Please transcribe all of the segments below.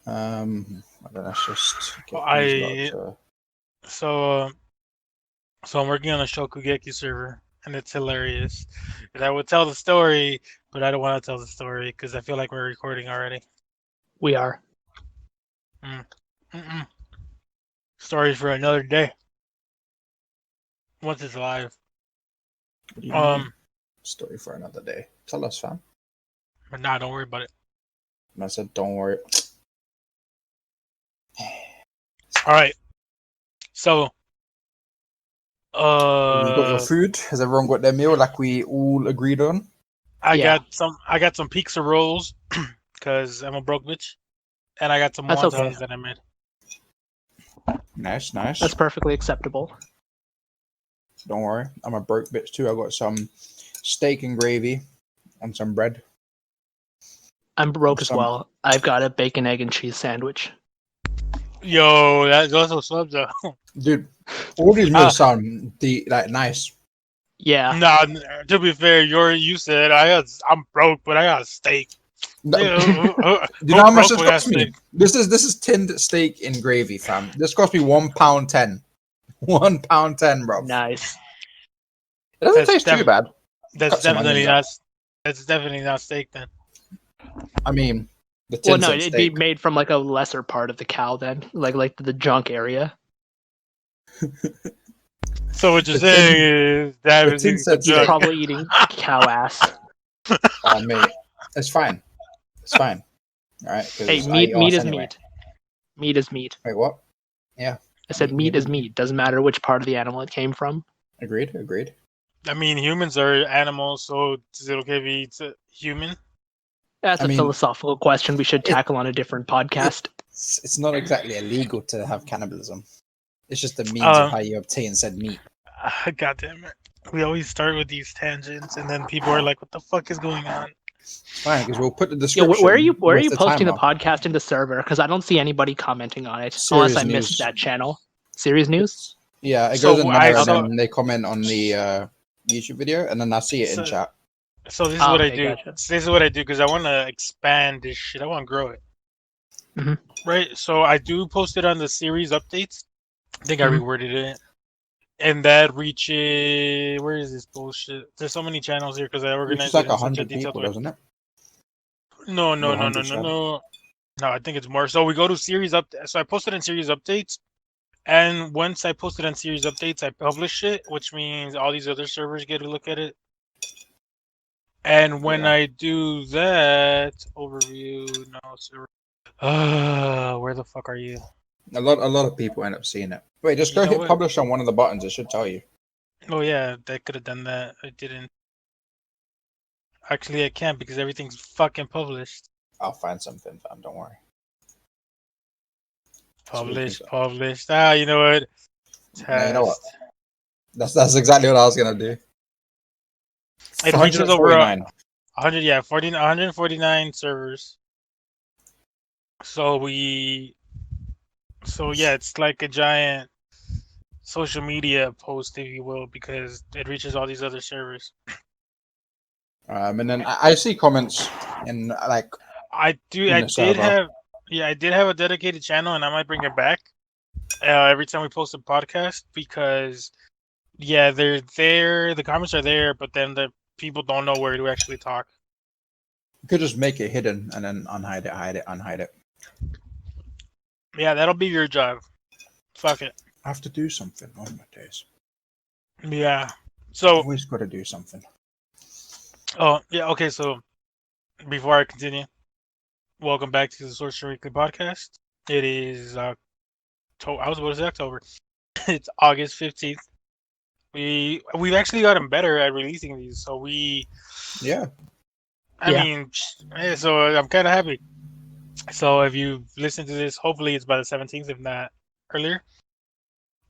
Let's just get I so I'm working on a Shokugeki server, and it's hilarious. And I would tell the story, but I don't want to tell the story because I feel like we're recording already. We are. Story for another day. Once it's live. What do you mean? Story for another day. Tell us, fam. But nah, don't worry about it. And I said, don't worry. All right. So, You got your food? Has everyone got their meal like we all agreed on? I got some pizza rolls because I'm a broke bitch, and I got some wontons that I made. Nice. That's perfectly acceptable. Don't worry, I'm a broke bitch too. I got some steak and gravy and some bread. I'm broke as well. I've got a bacon, egg, and cheese sandwich. Yo, that's also subs though. Dude, all these meals sound nice. Yeah. Nah, to be fair, you said I'm broke, but I got a steak. Do you know how much this cost me? This is tinned steak in gravy, fam. This cost me £1.10. £1.10, bro. Nice. It doesn't taste too bad. That's definitely not steak then. I mean, it'd be made from like a lesser part of the cow then, like the junk area. So what you're saying is that you're probably eating cow ass. Oh mate, it's fine. It's fine. All right. Hey, meat is meat. Meat is meat. Wait, what? Yeah. I said meat is meat. Doesn't matter which part of the animal it came from. Agreed. I mean, humans are animals, so is it okay if we eat human? That's a philosophical question we should tackle on a different podcast. It's not exactly illegal to have cannibalism. It's just the means of how you obtain said meat. God damn it. We always start with these tangents, and then people are like, what the fuck is going on? Fine, because we'll put the description. Where are you posting the podcast in the server? Because I don't see anybody commenting on it. Unless I missed that channel. Serious news? Yeah, it goes in there, and then they comment on the YouTube video, and then I see it in chat. So this is what I do. Gotcha. This is what I do because I want to expand this shit. I want to grow it. Mm-hmm. Right? So I do post it on the series updates. I think I reworded it. And that reaches... Where is this bullshit? There's so many channels here because I organized it like 100 people, doesn't it? No. No, I think it's more. So we go to series updates. So I posted in series updates. And once I post it on series updates, I publish it, which means all these other servers get a look at it. And when I do that, overview, no server. Where the fuck are you? A lot of people end up seeing it. Wait, just go hit publish on one of the buttons. It should tell you. Oh yeah, I could have done that. I didn't. Actually, I can't because everything's fucking published. I'll find something, fam. Don't worry. Published. You know what? Yeah, you know what? That's exactly what I was gonna do. It reaches over 149 servers. So it's like a giant social media post, if you will, because it reaches all these other servers. And then I see comments in like. I did have a dedicated channel, and I might bring it back every time we post a podcast because, they're there. The comments are there, but then the people don't know where to actually talk. You could just make it hidden and then unhide it. Yeah, that'll be your job. Fuck it. I have to do something on my days. Yeah. So always got to do something. Oh yeah. Okay. So before I continue, welcome back to the Sorcerer Weekly Podcast. It is I was about to say October. It's August 15th. We've actually gotten better at releasing these. So I mean, so I'm kind of happy. So if you listen to this, hopefully it's by the 17th, if not earlier.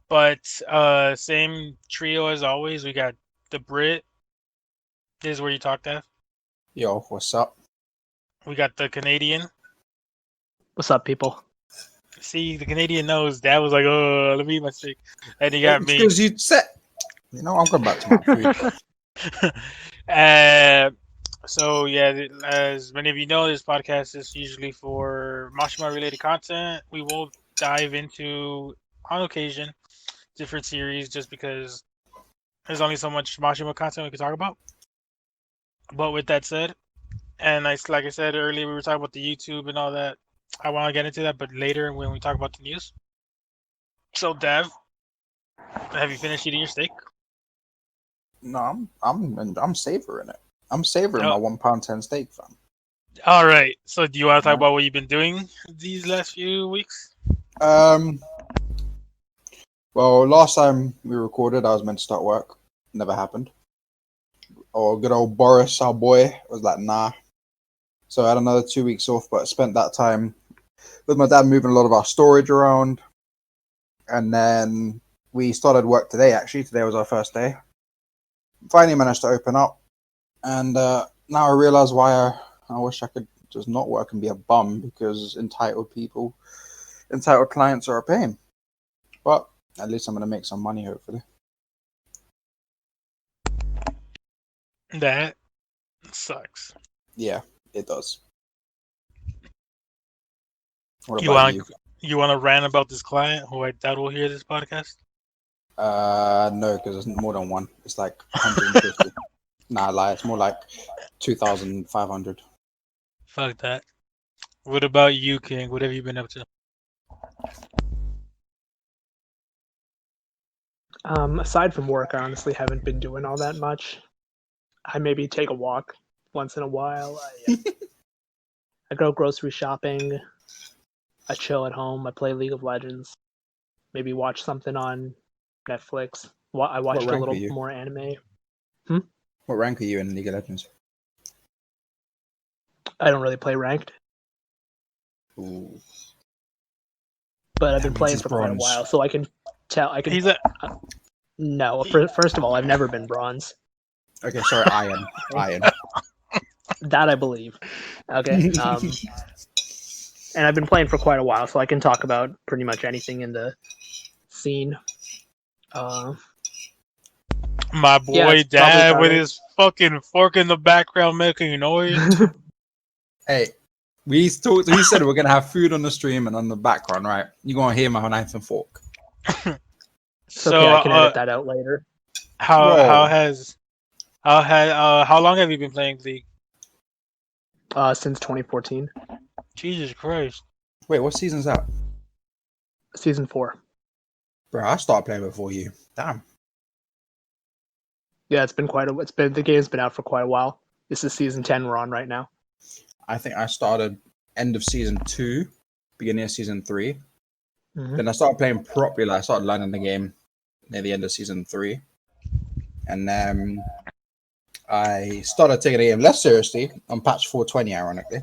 But same trio as always. We got the Brit. This is where you talk, Dev. Yo, what's up? We got the Canadian. What's up, people? See, the Canadian knows. Dad was like, oh, let me eat my steak. And he got me. Because you said, I'm going back to my food. So, as many of you know, this podcast is usually for for Mashima related content. We will dive into, on occasion, different series just because there's only so much Mashima content we can talk about. But with that said, and like I said earlier, we were talking about the YouTube and all that. I want to get into that, but later when we talk about the news. So, Dev, have you finished eating your steak? No, I'm savoring it. I'm savoring my £1.10 steak, fam. All right. So, do you want to talk about what you've been doing these last few weeks? Well, last time we recorded, I was meant to start work. Never happened. Or good old Boris, our boy, was like, nah. So I had another 2 weeks off, but I spent that time with my dad moving a lot of our storage around. And then we started work today, actually. Today was our first day. Finally managed to open up. And now I realize why I wish I could just not work and be a bum, because entitled clients are a pain. But at least I'm going to make some money, hopefully. That sucks. Yeah, it does. What You about you? You want to rant about this client who I doubt will hear this podcast? No, because it's more than one. It's like 150. Nah, lie. It's more like 2,500. Fuck that. What about you, King? What have you been up to? Aside from work, I honestly haven't been doing all that much. I maybe take a walk once in a while. I go grocery shopping. I chill at home. I play League of Legends. Maybe watch something on Netflix. I watched a little more anime. What rank are you in League of Legends? I don't really play ranked. Ooh. But I've been playing for quite a while, so I can tell. No, first of all, I've never been bronze. Okay, sorry, Iron. That I believe. Okay. And I've been playing for quite a while, so I can talk about pretty much anything in the scene. My boy Dad with his fucking fork in the background making noise. Hey, we said we're gonna have food on the stream and on the background, right? You're gonna hear my knife and fork. So okay, I can edit that out later. How long have you been playing League? Since 2014. Jesus Christ. Wait, what season's that? Season 4. Bro, I started playing before you. Damn. Yeah, the game's been out for quite a while. This is season 10 we're on right now. I think I started end of season 2, beginning of season 3. Mm-hmm. Then I started playing properly. I started learning the game near the end of season 3. And then I started taking the game less seriously on patch 420, ironically,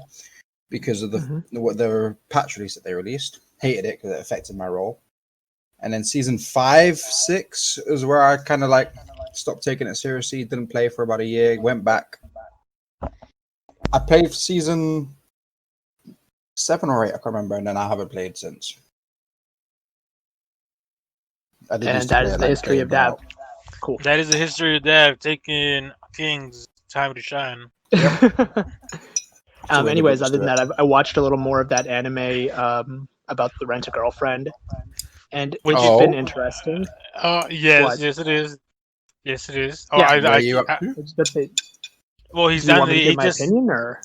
because of the patch release that they released. Hated it because it affected my role. And then season 5, 6 is where I kind of like stopped taking it seriously. Didn't play for about a year. Went back. I played for season 7 or 8, I can't remember, and then I haven't played since. And that is the history of Dab. Cool. That is the history of Dab, taking King's time to shine. Yep. Anyways, other than that, I watched a little more of that anime about the Rent-A-Girlfriend, and which has been interesting. Yes it is. Yes, it is. Oh, yeah. Well, he's done the. Give my opinion, or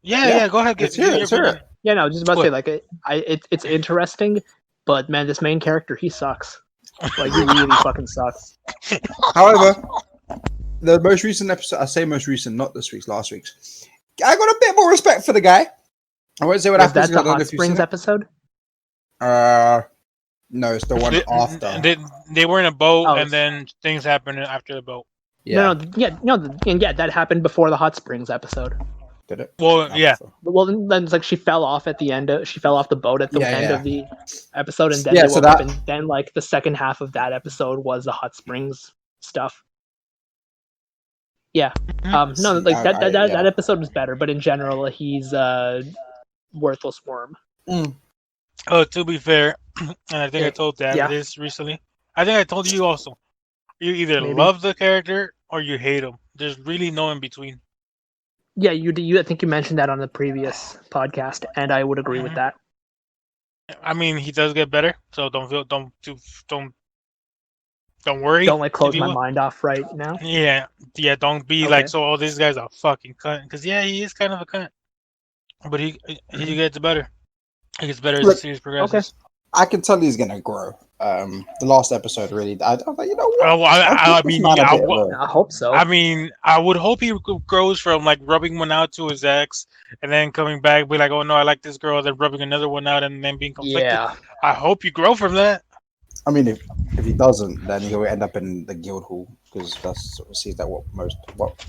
yeah. Go ahead. Get your opinion. Yeah, no, just about to say like it's interesting, but man, this main character he sucks. Like he really fucking sucks. However, the most recent episode, I say most recent, not this week's, last week's. I got a bit more respect for the guy. I won't say what happened. Was that the Hot Springs episode? No, it's the one after. They were in a boat, and then things happened after the boat. Yeah. That happened before the Hot Springs episode. Did it? Well, yeah. Well, then it's like she fell off at the end. She fell off the boat at the end of the episode, and then they woke up, and then like the second half of that episode was the Hot Springs stuff. Yeah. No, like that episode was better, but in general, he's a worthless worm. Oh, to be fair, and I think I told Dad this recently. I think I told you also. You either love the character or you hate him. There's really no in between. Yeah, you. I think you mentioned that on the previous podcast, and I would agree with that. I mean, he does get better, so don't worry. Don't like close my mind off right now. Yeah, don't be like, so oh, this guy's a fucking cunt, because yeah, he is kind of a cunt, but he gets better. He gets better as the series progresses. Okay. I can tell he's gonna grow. The last episode really, I was like, you know what? I hope so. I mean, I would hope he grows from like rubbing one out to his ex, and then coming back, be like, oh no, I like this girl, then rubbing another one out, and then being conflicted. Yeah. I hope you grow from that. I mean, if he doesn't, then he'll end up in the guild hall, because that's seems that what.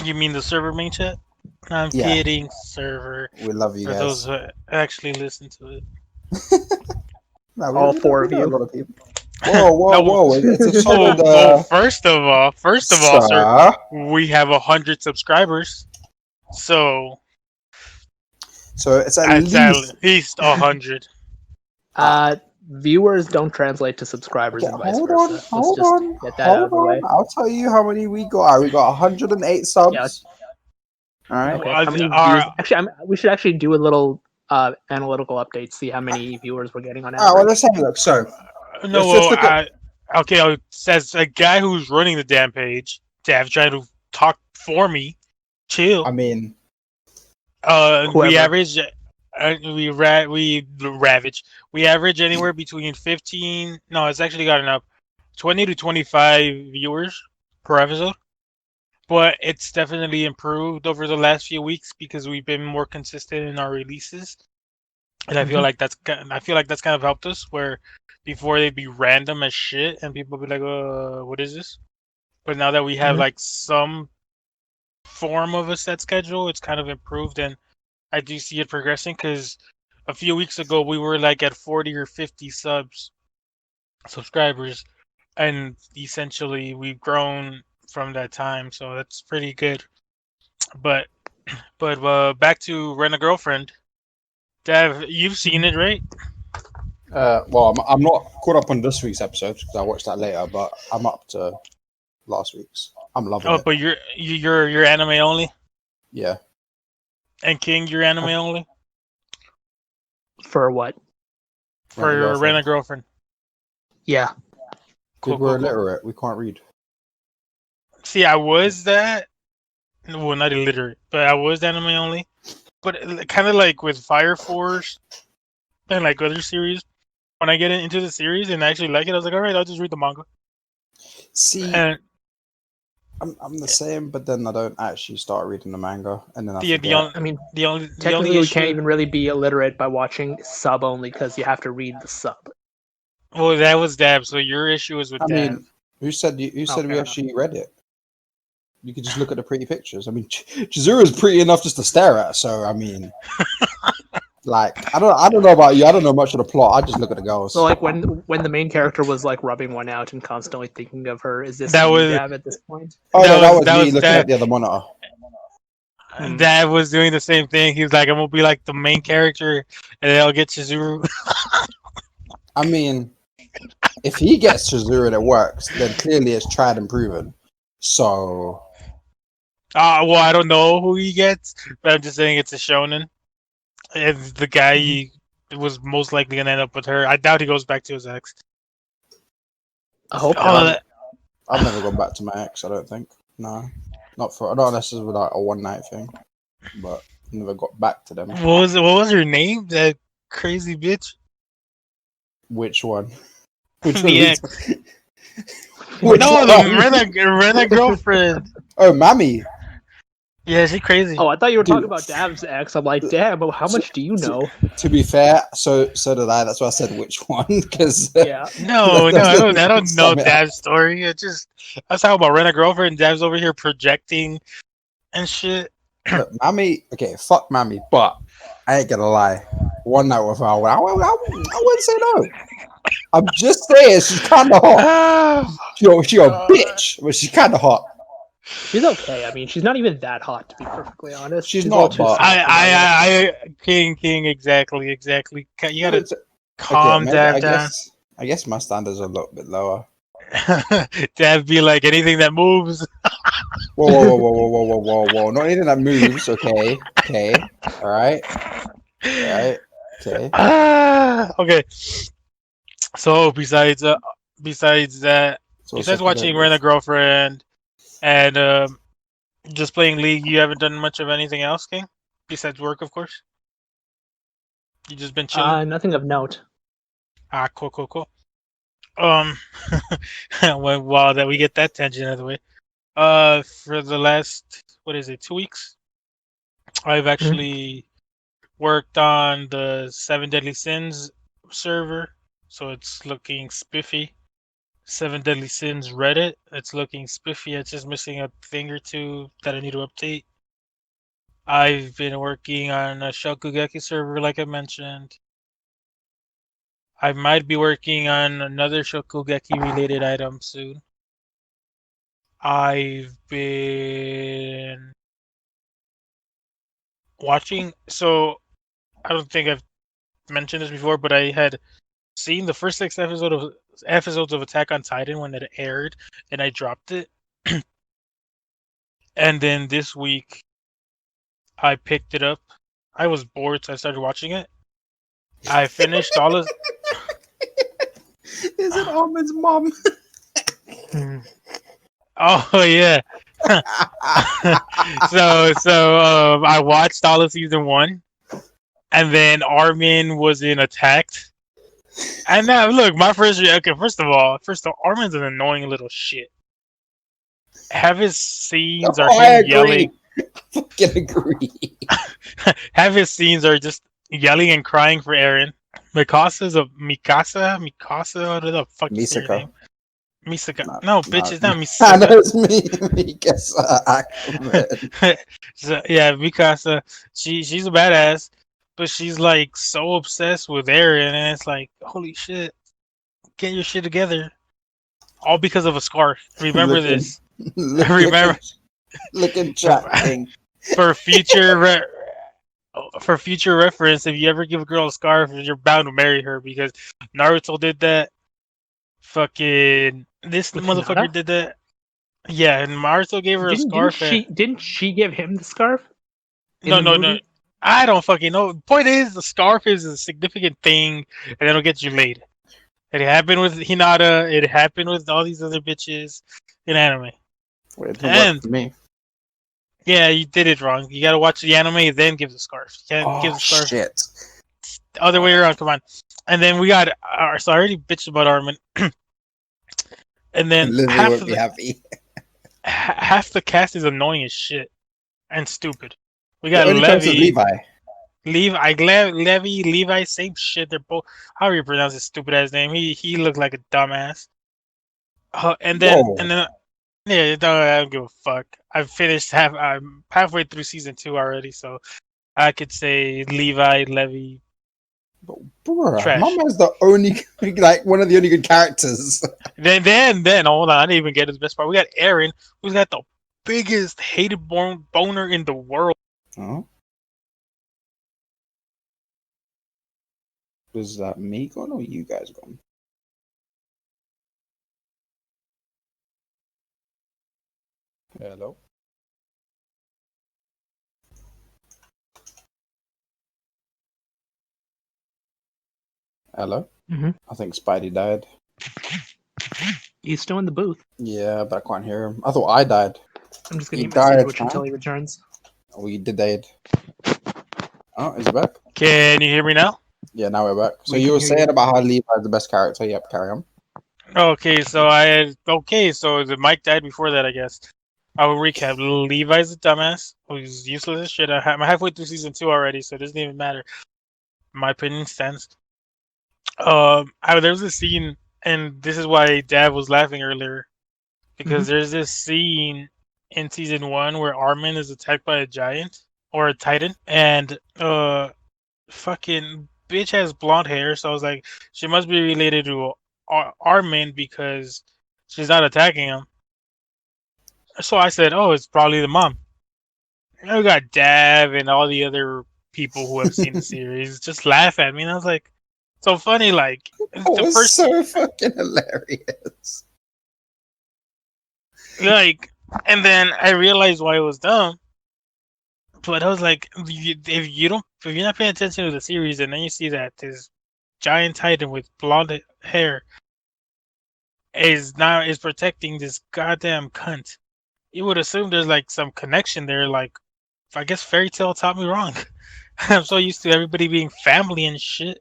You mean the server main chat? I'm kidding, server. We love you for guys. those who actually listen to it. No, all four of you. A lot of people. Whoa! It's a solid. Well, first of all, sir, we have 100 subscribers, so it's at least 100. Viewers don't translate to subscribers and vice versa. Hold on. I'll tell you how many we got. We got 108 subs. Yeah. All right. Okay. How many views? Actually, we should actually do a little analytical update. See how many viewers we're getting on average. Well, let's have a look. So, okay. Says a guy who's running the damn page. Dav trying to talk for me. Chill. I mean, we average. We average anywhere between 15. No, it's actually gotten up 20 to 25 viewers per episode. But it's definitely improved over the last few weeks because we've been more consistent in our releases, and I feel like that's kind of helped us. Where before they'd be random as shit, and people would be like, what is this?" But now that we have like some form of a set schedule, it's kind of improved, and I do see it progressing. Because a few weeks ago we were like at 40 or 50 subscribers, and essentially we've grown from that time, so that's pretty good. But back to Rent a Girlfriend. Dav, you've seen it, right? Well, I'm not caught up on this week's episode because I watched that later, but I'm up to last week's. I'm loving it. Oh, but you're anime only? Yeah. And King, you're anime only? For what? For Rent a Girlfriend. Yeah. Cool, we're illiterate. We can't read. See, I was that. Well, not illiterate, but I was anime only. But kind of like with Fire Force and like other series, when I get into the series and I actually like it, I was like, all right, I'll just read the manga. See, I'm the same, but then I don't actually start reading the manga, and then technically we can't even really be illiterate by watching sub only because you have to read the sub. Well, that was Dab. So your issue is with Dab. I mean, who said we actually read it? You could just look at the pretty pictures. I mean, Chizuru is pretty enough just to stare at. So I mean, like I don't know about you. I don't know much of the plot. I just look at the girls. So like when the main character was like rubbing one out and constantly thinking of her, is this Dab at this point? Oh no, that was me looking at the other monitor. Dad was doing the same thing. He was like, "I'm gonna be like the main character, and then I'll get Chizuru." I mean, if he gets Chizuru and it works, then clearly it's tried and proven. So. Well, I don't know who he gets, but I'm just saying it's a shonen. And the guy was most likely gonna end up with her. I doubt he goes back to his ex. I hope not. I've never gone back to my ex. I don't think. No, not unless it's like a one night thing. But I never got back to them. What was her name? That crazy bitch. Which one? Which one? The ex. Rent a Girlfriend. Oh, Mammy. Yeah, she's crazy. Oh, I thought you were talking about Dab's ex. I'm like, damn, but how much do you know? To be fair, so did I. That's why I said which one, because No, I don't know Dab's story. I was talking about Rent a Girlfriend, and Dab's over here projecting and shit. Look, Mammy, okay, fuck Mammy, but I ain't gonna lie. One night with her, I wouldn't say no. I'm just saying, she's kind of hot. She a bitch, but she's kind of hot. She's okay. I mean, she's not even that hot, to be perfectly honest. She's not. But King, exactly. You gotta calm down. I guess my standards are a little bit lower. Dad be like anything that moves. Whoa. Not anything that moves, okay. All right. Okay. Okay. So besides that, besides watching Rent a Girlfriend and just playing League, you haven't done much of anything else, King? Besides work, of course. You just been chilling. Nothing of note. Cool. While that we get that tangent out of the way. For the last 2 weeks, I've actually worked on the 7 Deadly Sins server, so it's looking spiffy. 7 Deadly Sins Reddit, it's looking spiffy. It's just missing a thing or two that I need to update. I've been working on a Shokugeki server, like I mentioned. I might be working on another Shokugeki related item soon. I've been watching, so I don't think I've mentioned this before, but I had seen the first 6 episodes of Attack on Titan when it aired, and I dropped it. And then this week, I picked it up. I was bored, so I started watching it. I finished all of. Is it Armin's mom? Oh yeah. So I watched all of season 1, and then Armin was in Attacked. And now look, first of all, Armin's an annoying little shit. Have his scenes are him yelling. I fucking agree. Have his scenes are just yelling and crying for Eren. Mikasa, what the fuck is her name? Misaka. No, bitch, it's not Misaka. No, it's Mikasa. So, yeah, Mikasa. She's a badass, but she's like so obsessed with Eren, and it's like, holy shit, get your shit together. All because of a scarf. Remember this. Remember. Look at chatting. For future reference, if you ever give a girl a scarf, you're bound to marry her, because Naruto did that. Fucking this motherfucker did that. Yeah, and Naruto gave her a scarf. Didn't she give him the scarf? No. I don't fucking know. The point is, the scarf is a significant thing, and it'll get you laid. It happened with Hinata. It happened with all these other bitches in anime. Wait, and me. Yeah, you did it wrong. You gotta watch the anime, then give the scarf. You can't give the scarf. Shit. The other way around, come on. And then we got so I already bitched about Armin. And then half the cast is annoying as shit and stupid. We got Levi, same shit. They're both, how do you pronounce his stupid ass name? He looked like a dumbass. And then yeah, I don't give a fuck. I'm halfway through season 2 already, so I could say Levi. Bruh, Mama's the only, like, one of the only good characters. Then hold on, I didn't even get to the best part. We got Eren, who's got the biggest hated boner in the world. Oh. Is that me going or you guys going? Hello? Hello? Mm-hmm. I think Spidey died. He's still in the booth. Yeah, but I can't hear him. I thought I died. I'm just going to eat my sandwich until he returns. We did died. Oh, is he back? Can you hear me now? Yeah, now we're back. So you were saying about how Levi is the best character. Yep, carry on. Okay, so the Mike died before that, I guess. I will recap. Levi's a dumbass who's useless as shit. I'm halfway through season 2 already, so it doesn't even matter. My opinion stands. There's a scene, and this is why Dad was laughing earlier, because there's this scene in season 1 where Armin is attacked by a giant or a titan, and fucking bitch has blonde hair, so I was like, she must be related to Armin because she's not attacking him. So I said, oh, it's probably the mom. And we got Dav and all the other people who have seen the series just laugh at me, and I was like, so funny, like the first so fucking hilarious. Like, and then I realized why it was dumb. But I was like, if you're not paying attention to the series, and then you see that this giant titan with blonde hair is protecting this goddamn cunt, you would assume there's like some connection there. Like, I guess Fairy Tale taught me wrong. I'm so used to everybody being family and shit.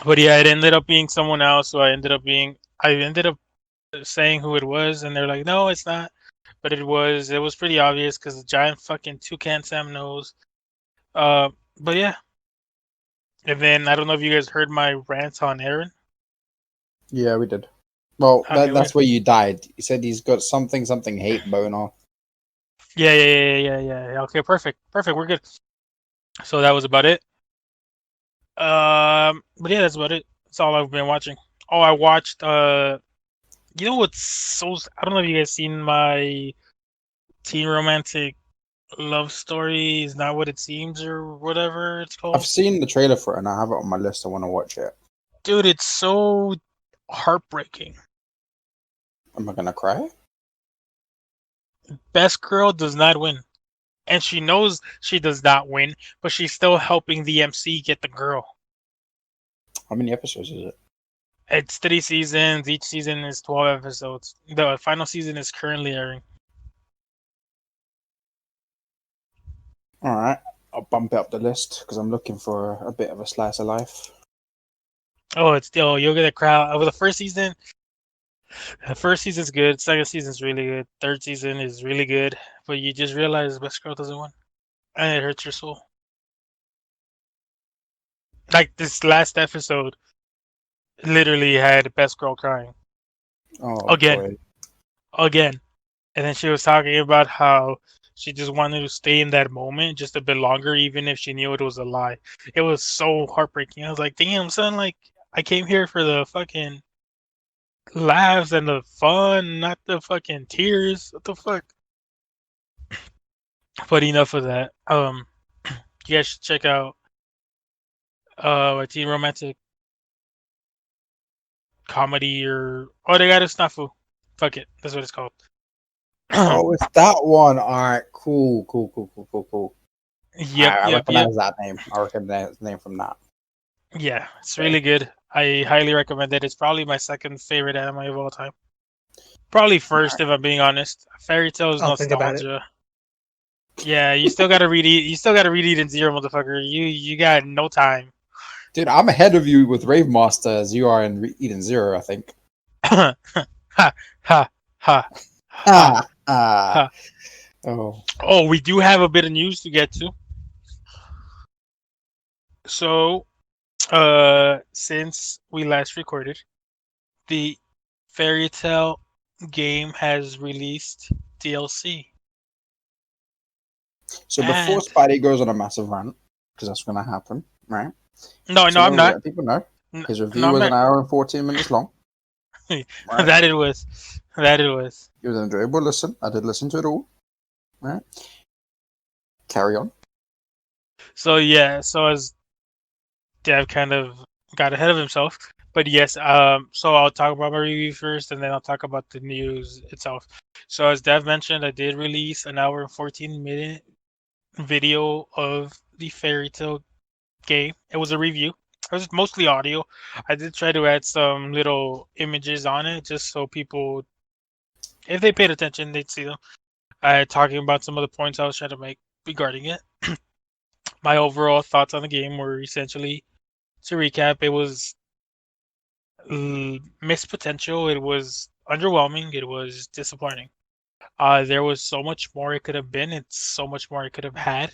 But yeah, it ended up being someone else. So I ended up saying who it was, and they're like, no, it's not. But it was. It was pretty obvious because the giant fucking toucan Sam knows. But yeah. And then I don't know if you guys heard my rant on Aaron. Yeah, we did. Well, Okay, that's where you died. You said he's got something hate boner. Yeah. Okay, perfect. We're good. So that was about it. But yeah, that's about it. That's all I've been watching. Oh, I watched. You know what's so? I don't know if you guys seen my teen romantic love story. Is not what it seems, or whatever it's called. I've seen the trailer for it, and I have it on my list. I want to watch it. Dude, it's so heartbreaking. Am I gonna cry? Best girl does not win. And she knows she does not win, but she's still helping the MC get the girl. How many episodes is it? It's 3 seasons. Each season is 12 episodes. The final season is currently airing. All right, I'll bump it up the list because I'm looking for a bit of a slice of life. Oh, it's still you'll get a crowd. Over the first season's good. Second season's really good. Third season is really good. But you just realize Best Girl doesn't win, and it hurts your soul. Like this last episode, literally had Best Girl crying Oh again. And then she was talking about how she just wanted to stay in that moment just a bit longer, even if she knew it was a lie. It was so heartbreaking. I was like, damn, son, like, I came here for the fucking laughs and the fun, not the fucking tears. What the fuck? But enough of that. You guys should check out a teen romantic comedy they got a snafu. Fuck it. That's what it's called. Oh, it's that one. All right, cool. Yep. I recognize that name. I recognize the name from that. Yeah, it's really good. I highly recommend it. It's probably my second favorite anime of all time. Probably first, if I'm being honest. Fairy Tail is nostalgia. Yeah, you still gotta read it. You still gotta read Eden Zero, motherfucker. You got no time. Dude, I'm ahead of you with Rave Master as you are in Eden Zero, I think. ha ha ha. Oh, we do have a bit of news to get to. So, since we last recorded, the Fairy Tail game has released DLC. So before Spidey goes on a massive rant, because that's going to happen, right? No, I'm not. People know his review was an hour and 14 minutes long. Right? That it was. It was an enjoyable listen. I did listen to it all. Right. Carry on. So as Dev kind of got ahead of himself, but yes, so I'll talk about my review first, and then I'll talk about the news itself. So as Dev mentioned, I did release an hour and 14-minute video of the Fairy Tail game. It was a review. It was mostly audio. I did try to add some little images on it, just so people, if they paid attention, they'd see them. Talking about some of the points I was trying to make regarding it. My overall thoughts on the game were essentially, to recap, it was missed potential. It was underwhelming. It was disappointing. There was so much more it could have been. It's so much more it could have had,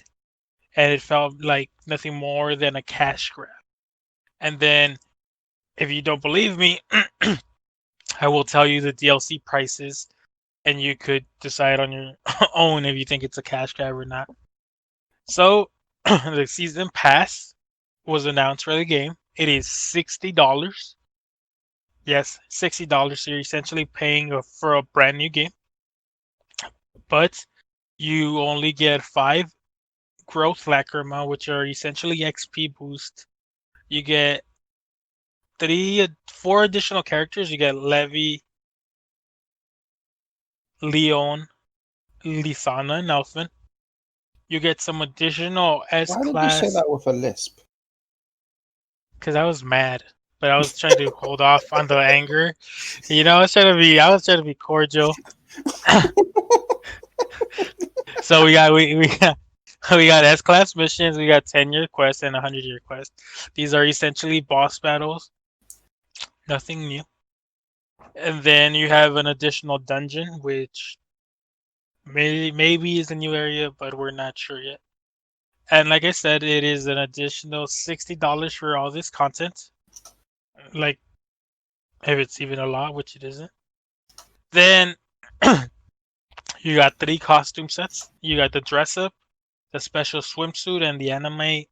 and it felt like nothing more than a cash grab. And then, if you don't believe me, I will tell you the DLC prices, and you could decide on your own if you think it's a cash grab or not. So, the season pass was announced for the game. It is $60. Yes, $60. So you're essentially paying for a brand new game, but you only get 5 growth lacrima, which are essentially XP boost. You get 4 additional characters. You get Levi, Leon, Lisana, and Elfin. You get some additional S Why did you say class that with a lisp? because I was mad, but I was trying to hold off on the anger. I was trying to be cordial. So we got S class missions, we got 10-year quests and 100-year quests. These are essentially boss battles. Nothing new. And then you have an additional dungeon, which maybe is a new area, but we're not sure yet. And like I said, it is an additional $60 for all this content. Like, if it's even a lot, which it isn't. Then you got 3 costume sets. You got the dress up, the special swimsuit, and the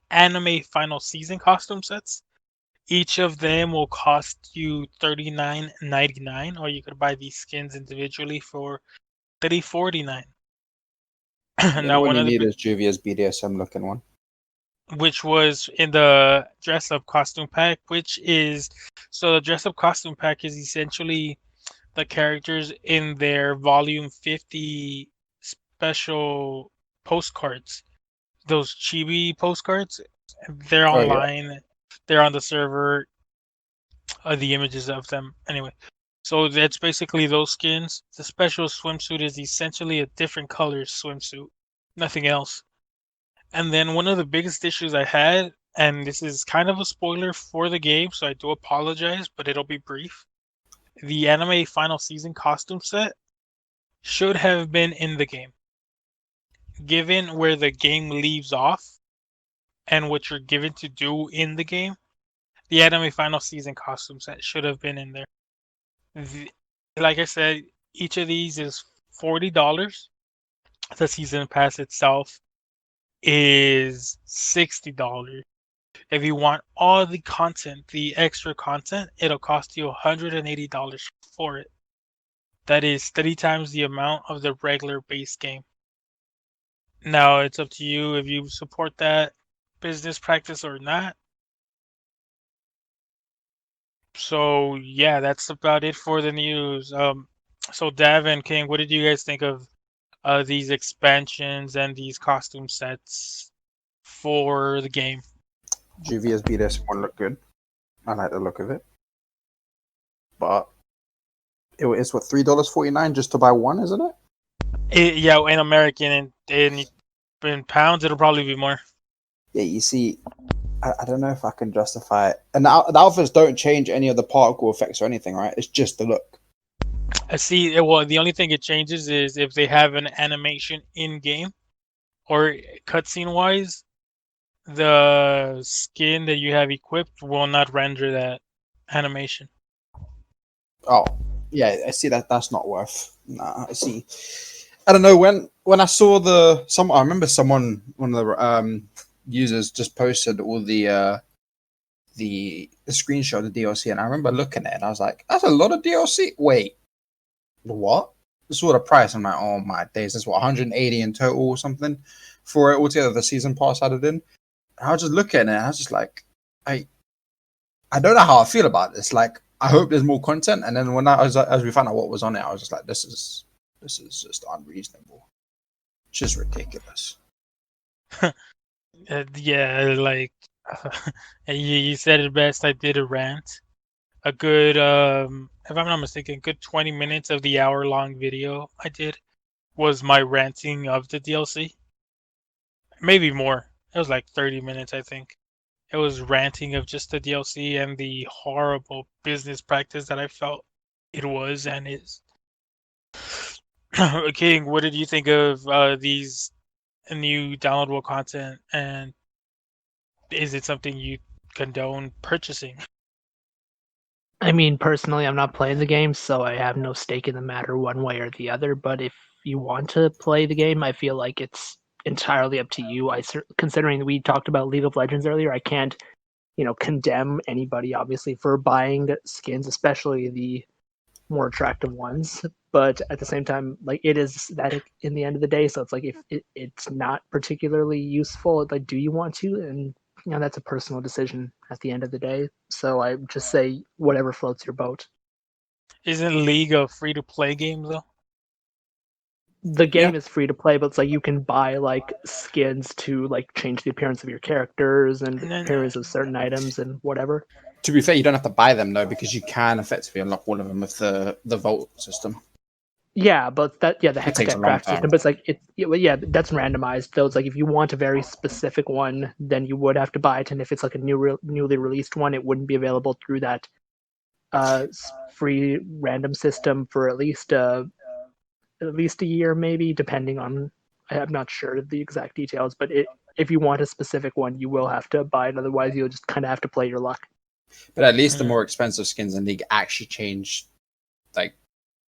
anime final season costume sets. Each of them will cost you $39.99, or you could buy these skins individually for $349. The Now, only one one you of the need is Juvia's BDSM looking one. which was in the dress up costume pack, the dress up costume pack is essentially the characters in their volume 50 special postcards. Those chibi postcards, they're Oh yeah. online, they're on the server, the images of them. Anyway, so that's basically those skins. The special swimsuit is essentially a different color swimsuit, nothing else. And then one of the biggest issues I had, and this is kind of a spoiler for the game, so I do apologize, but it'll be brief. The anime final season costume set should have been in the game. Given where the game leaves off and what you're given to do in the game, the anime final season costume set should have been in there. Like I said, each of these is $40. The season pass itself is $60. If you want all the content, the extra content, it'll cost you $180 for it. That is 3 times the amount of the regular base game. Now it's up to you if you support that business practice or not. So yeah, that's about it for the news. So Dav and King, what did you guys think of these expansions and these costume sets for the game? Juvia's BDSM one looked good. I like the look of it. But it's what, $3.49 just to buy one, isn't it? Yeah, in American and in pounds, it'll probably be more. Yeah, you see, I don't know if I can justify it. And the outfits don't change any of the particle effects or anything, right? It's just the look. I see. Well, the only thing it changes is if they have an animation in game or cutscene wise, the skin that you have equipped will not render that animation. Oh, yeah, I see that. That's not worth. Nah, I see. I don't know when I saw I remember one of the users just posted all the screenshot of the DLC, and I remember looking at it and I was like, that's a lot of DLC. Wait, what? I saw the price. I'm like, oh my days, that's what, 180 in total or something for it altogether. The season pass added in. And I was just looking at it and I was just like, I don't know how I feel about this. Like, I hope there's more content. And then as we found out what was on it, I was just like, this is just unreasonable. It's just ridiculous. Yeah, like you said it best. I did a rant. A good, if I'm not mistaken, good 20 minutes of the hour-long video I did was my ranting of the DLC. Maybe more. It was like 30 minutes, I think. It was ranting of just the DLC and the horrible business practice that I felt it was and is. King, what did you think of these new downloadable content, and is it something you condone purchasing? I mean, personally, I'm not playing the game, so I have no stake in the matter one way or the other. But if you want to play the game, I feel like it's entirely up to you. Considering we talked about League of Legends earlier, I can't, condemn anybody obviously for buying skins, especially the more attractive ones. But at the same time, like, it is aesthetic in the end of the day. So it's like, if it's not particularly useful, like, do you want to? And that's a personal decision at the end of the day. So I just say whatever floats your boat. Isn't League a free-to-play game though? the game is free to play, but it's like you can buy like skins to like change the appearance of your characters and appearance of certain items and whatever. To be fair, you don't have to buy them though, because you can effectively unlock all of them with the vault system. Yeah, but the takes a hextech long craft time. system, but it's like that's randomized. So it's like if you want a very specific one, then you would have to buy it, and if it's like a newly released one, it wouldn't be available through that free random system for at least a year, maybe, depending on. I'm not sure the exact details, but if you want a specific one, you will have to buy it. Otherwise, you'll just kind of have to play your luck. But at least the more expensive skins in League actually change, like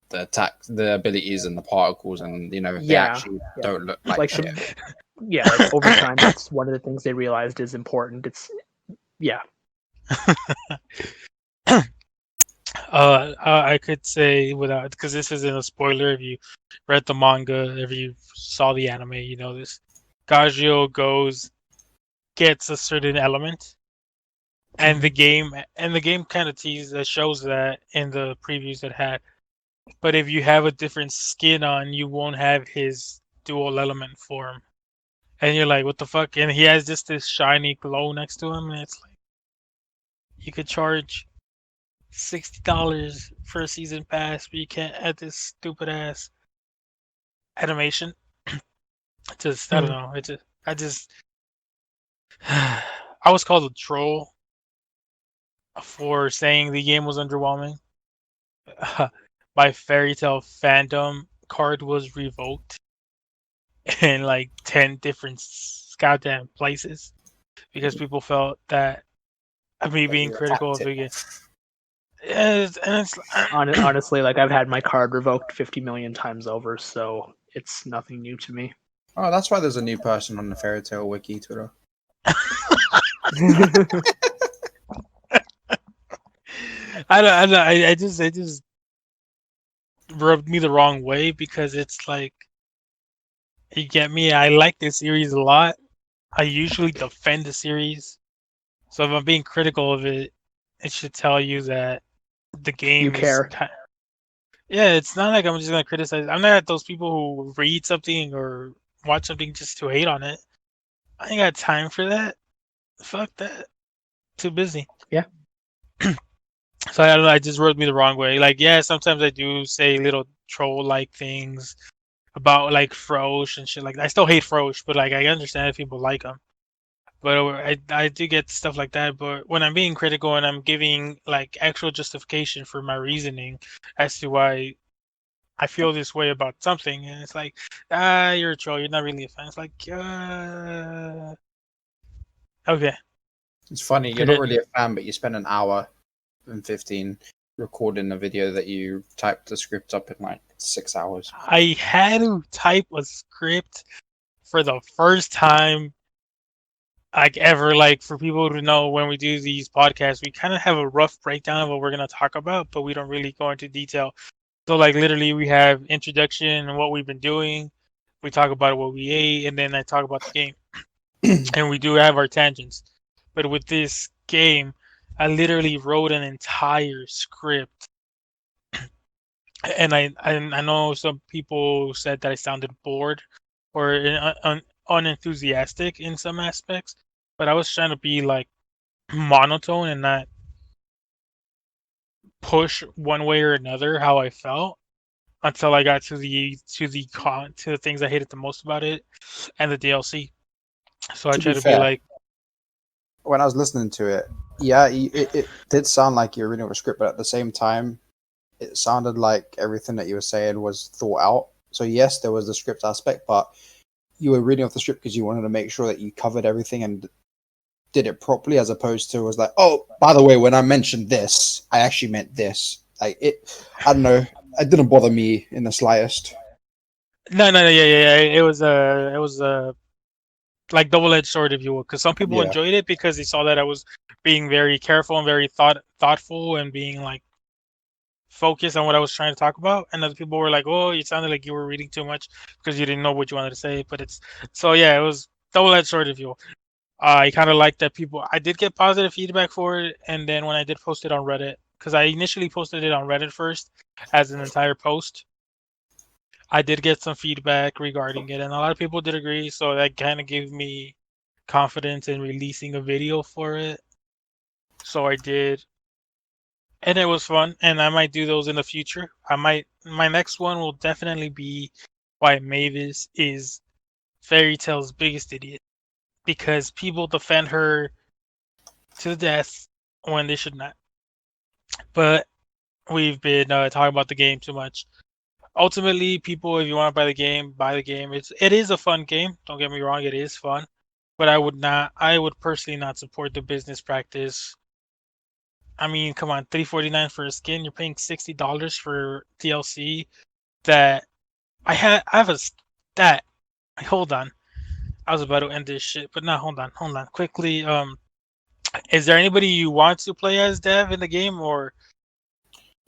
the attack, the abilities, and the particles, and they actually don't look like shit. Like over time, that's one of the things they realized is important. I could say without, because this isn't a spoiler. If you read the manga, if you saw the anime, you know this. Gagio gets a certain element, and the game kind of shows that in the previews it had. But if you have a different skin on, you won't have his dual element form, and you're like, what the fuck? And he has just this shiny glow next to him, and it's like you could charge $60 for a season pass, but you can't add this stupid ass animation. I don't know. I was called a troll for saying the game was underwhelming. My Fairy Tail fandom card was revoked in like 10 different goddamn places because people felt that me being critical of the game. And it's honestly, like I've had my card revoked 50 million times over, so it's nothing new to me. Oh, that's why there's a new person on the Fairy Tail wiki Twitter. I just rubbed me the wrong way because it's like, you get me? I like this series a lot. I usually defend the series. So if I'm being critical of it, it should tell you that the game you care. Yeah, it's not like I'm just going to criticize. I'm not those people who read something or watch something just to hate on it. I ain't got time for that. Fuck that. Too busy. Yeah. So I don't know, I just rubbed me the wrong way. Like, yeah, sometimes I do say little troll-like things about like Frosh and shit like that. I still hate Frosh, but like I understand if people like him. But I do get stuff like that. But when I'm being critical and I'm giving like actual justification for my reasoning as to why I feel this way about something, and it's like, you're a troll. You're not really a fan. It's like, okay. It's funny. You're not really a fan, but you spend an hour and 15 recording a video that you typed the script up in like 6 hours. I had to type a script for the first time like ever. Like, for people to know, when we do these podcasts, we kind of have a rough breakdown of what we're going to talk about, but we don't really go into detail. So like literally we have introduction and what we've been doing. We talk about what we ate, and then I talk about the game. And we do have our tangents. But with this game, I literally wrote an entire script. And I know some people said that I sounded bored or unenthusiastic in some aspects, but I was trying to be like monotone and not push one way or another how I felt until I got to the things I hated the most about it and the DLC. So I tried to be like, when I was listening to it, yeah, it did sound like you're reading a script, but at the same time, it sounded like everything that you were saying was thought out. So yes, there was the script aspect, but you were reading off the script because you wanted to make sure that you covered everything and did it properly, as opposed to was like, oh, by the way, when I mentioned this, I actually meant this. Like it, I don't know, it didn't bother me in the slightest. No, yeah. It was like double-edged sword, if you will, because some people enjoyed it because they saw that I was being very careful and very thoughtful and being like focused on what I was trying to talk about, and other people were like, "Oh, it sounded like you were reading too much because you didn't know what you wanted to say." But it was double-edged sword, if you will. I kind of like that people. I did get positive feedback for it, and then when I did post it on Reddit, because I initially posted it on Reddit first as an entire post, I did get some feedback regarding it, and a lot of people did agree. So that kind of gave me confidence in releasing a video for it. So I did, and it was fun. And I might do those in the future. My next one will definitely be why Mavis is Fairy Tail's biggest idiot, because people defend her to the death when they should not. But we've been talking about the game too much. Ultimately, people, if you want to buy the game, buy the game. It is a fun game. Don't get me wrong, it is fun. But I would personally not support the business practice. I mean, come on, $3.49 for a skin. You're paying $60 for DLC. That I have a stat. Hold on, I was about to end this shit, but no, hold on, quickly. Is there anybody you want to play as Dev in the game, or?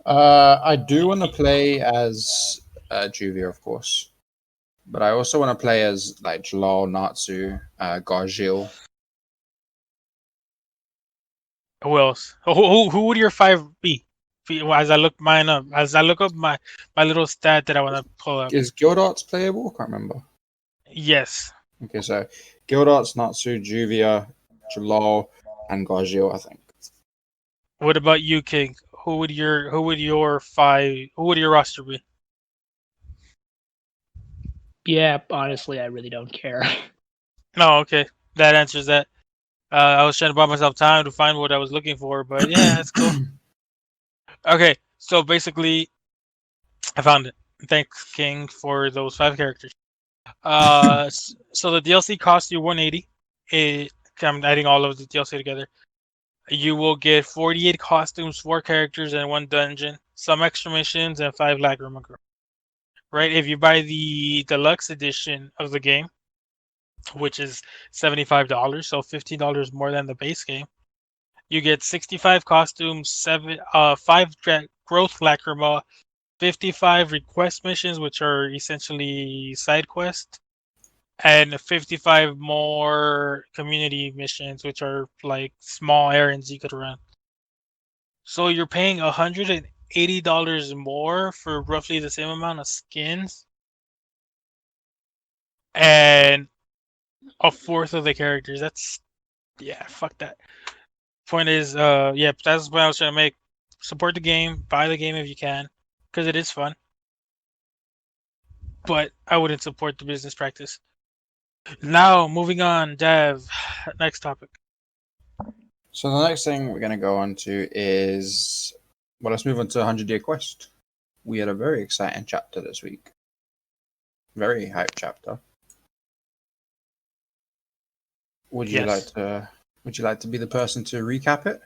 I do want to play as Juvia, of course, but I also want to play as like Jalal, Natsu, Gargil. Who else? Who would your 5 be? As I look mine up, as I look up my little stat that I want to pull up. Is Guildarts playable? I can't remember. Yes. Okay, so Guildarts, Natsu, Juvia, Jalal, and Gargil, I think. What about you, King? Who would your roster be? Yeah, honestly, I really don't care. No, okay, that answers that. I was trying to buy myself time to find what I was looking for, but yeah, that's cool. Okay, so basically, I found it. Thanks, King, for those 5 characters. So the DLC costs you $180. I'm adding all of the DLC together. You will get 48 costumes, 4 characters, and 1 dungeon, some extra missions, and 5 Lacrima Girl. Right? If you buy the deluxe edition of the game, which is $75, so $15 more than the base game, you get 65 costumes, 5 growth Lacrima, 55 request missions, which are essentially side quests, and 55 more community missions, which are like small errands you could run. So you're paying $180 more for roughly the same amount of skins and a fourth of the characters. Fuck that. Point is, that's what I was trying to make. Support the game, buy the game if you can, because it is fun. But I wouldn't support the business practice. Now, moving on, Dev. Next topic. So the next thing we're going to go on to is, well, let's move on to 100-Year Quest. We had a very exciting chapter this week. Very hype chapter. Would you like to be the person to recap it?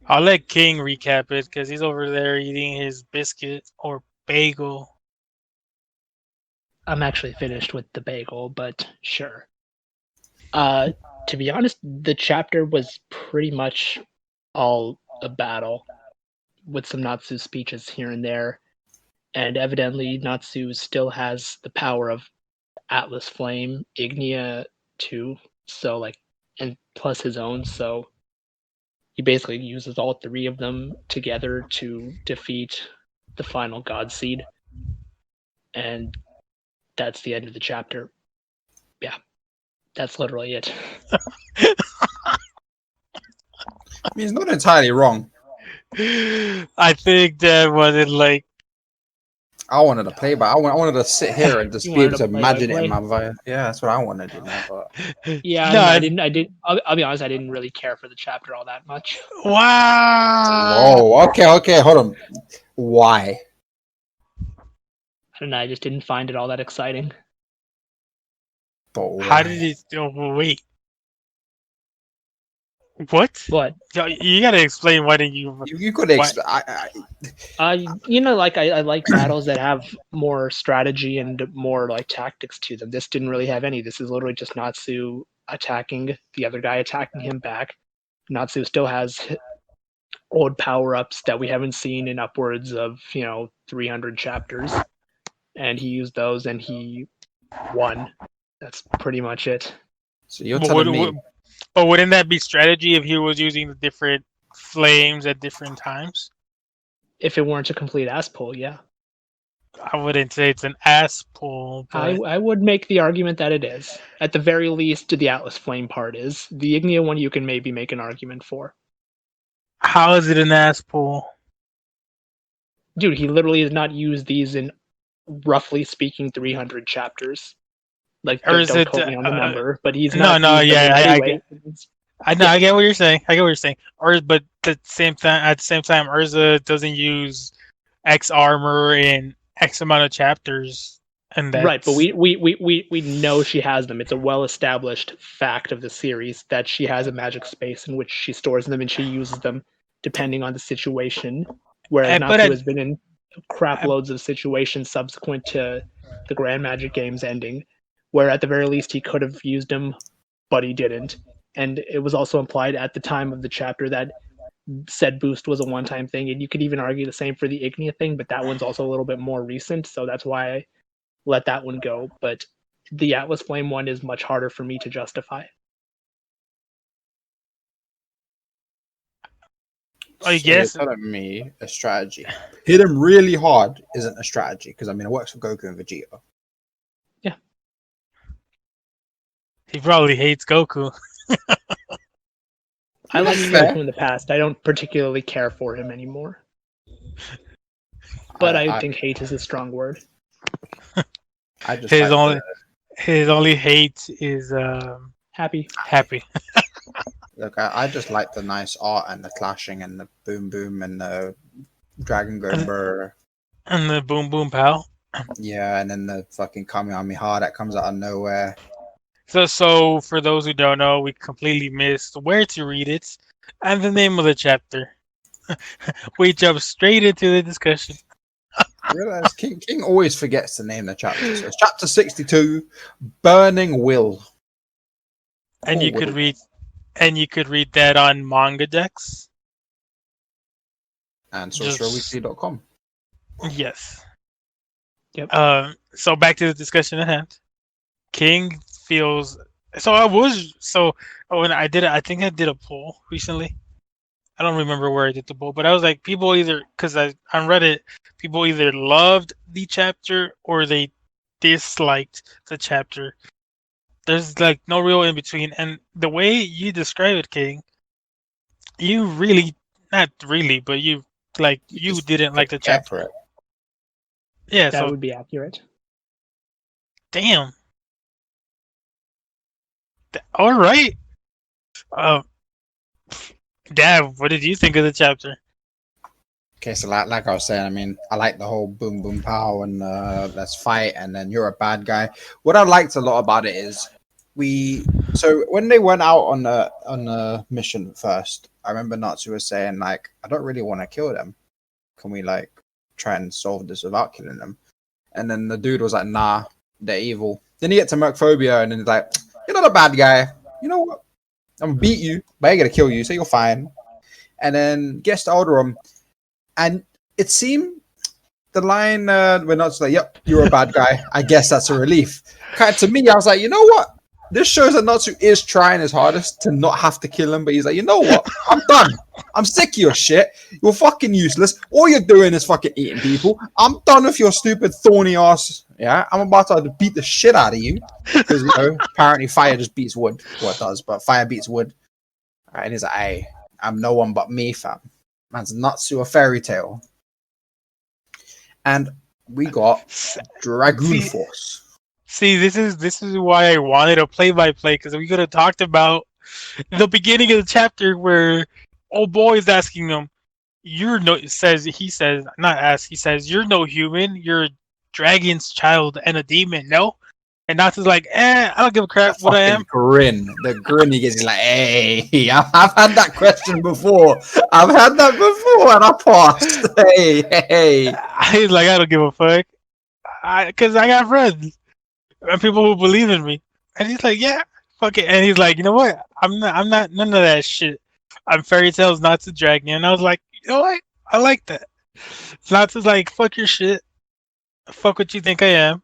I'll let King recap it because he's over there eating his biscuit or bagel. I'm actually finished with the bagel, but sure. To be honest, the chapter was pretty much all a battle with some Natsu speeches here and there. And evidently Natsu still has the power of Atlas Flame, Ignia too, so and plus his own, so he basically uses all 3 of them together to defeat the final God Seed. And that's the end of the chapter. Yeah. That's literally it. I mean, it's not entirely wrong. I think that wasn't like. I wanted to play, but I wanted to sit here and just be able to imagine it in my mind. Yeah, that's what I wanted to do. But... Yeah, no, I didn't. I'll be honest. I didn't really care for the chapter all that much. Wow. Whoa. Okay. Hold on. Why? I don't know. I just didn't find it all that exciting. But why? How did it? Oh, wait. What? What? You gotta explain why did you? You could explain. I like battles that have more strategy and more like tactics to them. This didn't really have any. This is literally just Natsu attacking the other guy, attacking him back. Natsu still has old power-ups that we haven't seen in upwards of 300 chapters, and he used those and he won. That's pretty much it. So you're telling me. But wouldn't that be strategy if he was using the different flames at different times? If it weren't a complete ass pull, yeah. I wouldn't say it's an ass pull, but I would make the argument that it is. At the very least, the Atlas Flame part is. The Ignia one you can maybe make an argument for. how is it an ass pull? Dude, he literally has not used these in, roughly speaking, 300 chapters. Like, Or is don't it quote me on the number, but he's no, not used them in any way. I know, I get what you're saying. I get what you're saying. Or, but at the same time, Urza doesn't use X armor in X amount of chapters, and that's... Right, but we know she has them. It's a well-established fact of the series that she has a magic space in which she stores them and she uses them depending on the situation. Whereas Natsu has been in crap loads of situations subsequent to the Grand Magic Games ending, where at the very least he could have used them, but he didn't. And it was also implied at the time of the chapter that said boost was a one-time thing, and you could even argue the same for the Ignia thing, but that one's also a little bit more recent, so that's why I let that one go. But the Atlas Flame one is much harder for me to justify. I guess you're telling me a strategy. Hit him really hard isn't a strategy, because I mean it works for Goku and Vegeta. Yeah. He probably hates Goku. I liked Goku in the past. I don't particularly care for him anymore. But I think hate is a strong word. I just his only hate is happy. Look, I just like the nice art and the clashing and the boom boom and the dragon going brr. And the boom boom pow. Yeah, and then the fucking Kamehameha that comes out of nowhere. So for those who don't know, we completely missed where to read it and the name of the chapter. We jump straight into the discussion. Realize King always forgets to name the chapter. So it's chapter 62, Burning Will. And you could read that on Manga Dex and sorcererweekly.com. Yes. Yep. So back to the discussion at hand. King feels when I did it, I think I did a poll recently. I don't remember where I did the poll, but I was like, people either, because on Reddit, people either loved the chapter or they disliked the chapter. There's like no real in between. And the way you describe it, King, you really, not really, but you didn't like the chapter. Yeah, that would be accurate. Damn. All right. Dad, what did you think of the chapter? Okay, so like I was saying, I mean, I like the whole boom boom pow and let's fight, and then you're a bad guy. What I liked a lot about it is so when they went out on a mission first, I remember Natsu was saying like, I don't really want to kill them. Can we like try and solve this without killing them? And then the dude was like, nah, they're evil. Then you get to Mercphobia, and then he's like, you're not a bad guy. You know what? I'm gonna beat you, but I ain't gonna kill you, so you're fine. And then gets to Alderaan, and it seemed the line when Natsu's like, yep, you're a bad guy. I guess that's a relief. Kind of, to me, I was like, you know what? This shows that Natsu is trying his hardest to not have to kill him, but he's like, you know what? I'm done. I'm sick of your shit. You're fucking useless. All you're doing is fucking eating people. I'm done with your stupid thorny ass. Yeah, I'm about to beat the shit out of you. Because, you know, apparently fire just beats wood. Well, it does, but fire beats wood. And he's like, hey, I'm no one but me, fam. Man's Natsu a fairy tale. And we got Dragoon Force. See, this is why I wanted a play-by-play, because we could have talked about the beginning of the chapter where old boy is asking him, he says, you're no human, you're a dragon's child and a demon, no? And Natsu's like, I don't give a crap what I am. The grin he gets is like, hey, I've had that question before. And I passed. Hey. He's like, I don't give a fuck. Because I got friends. And people who believe in me. And he's like, yeah, fuck it. And he's like, you know what? I'm not none of that shit. I'm fairy tales, Natsu dragon. And I was like, you know what? I like that. Natsu's like, fuck your shit. Fuck what you think I am.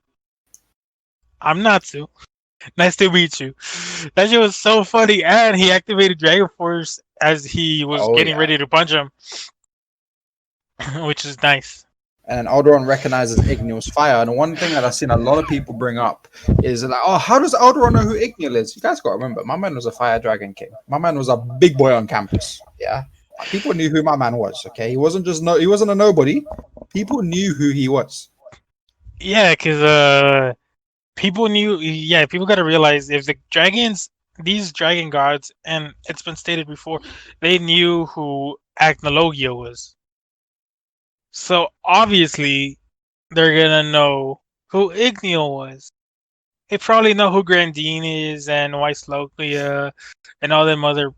I'm Natsu. Nice to meet you. That shit was so funny. And he activated Dragon Force as he was getting ready to punch him. Which is nice. And Alderaan recognizes Ignil's fire. And one thing that I've seen a lot of people bring up is like, oh, how does Alderaan know who Ignil is? You guys got to remember, my man was a fire dragon king. My man was a big boy on campus. Yeah, people knew who my man was. Okay, he wasn't a nobody. People knew who he was. Yeah, because people knew. Yeah, people got to realize if the dragons, these dragon gods, and it's been stated before, they knew who Agnologia was. So obviously, they're gonna know who Ignil was. They probably know who Grandine is and Weisloglia and all them other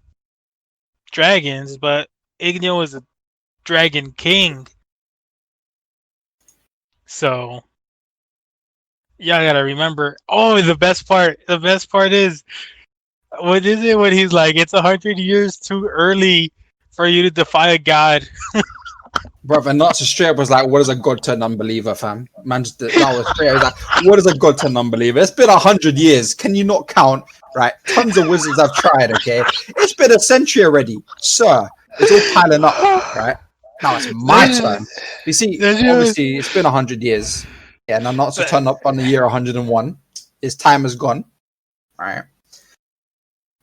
dragons, but Ignil is a dragon king. So y'all gotta remember. Oh, the best part is, what is it when he's like, it's 100 years too early for you to defy a god. Brother, not so straight up was like, what is a god to an unbeliever, fam? Man, that was straight. He was like, what is a god to an unbeliever? It's been 100 years. Can you not count? Right? Tons of wizards have tried, okay? It's been a century already. Sir, it's all piling up, right? Now it's my turn. You see, obviously, it's been 100 years. Yeah, and I'm not to turn up on the year 101. His time is gone. Right?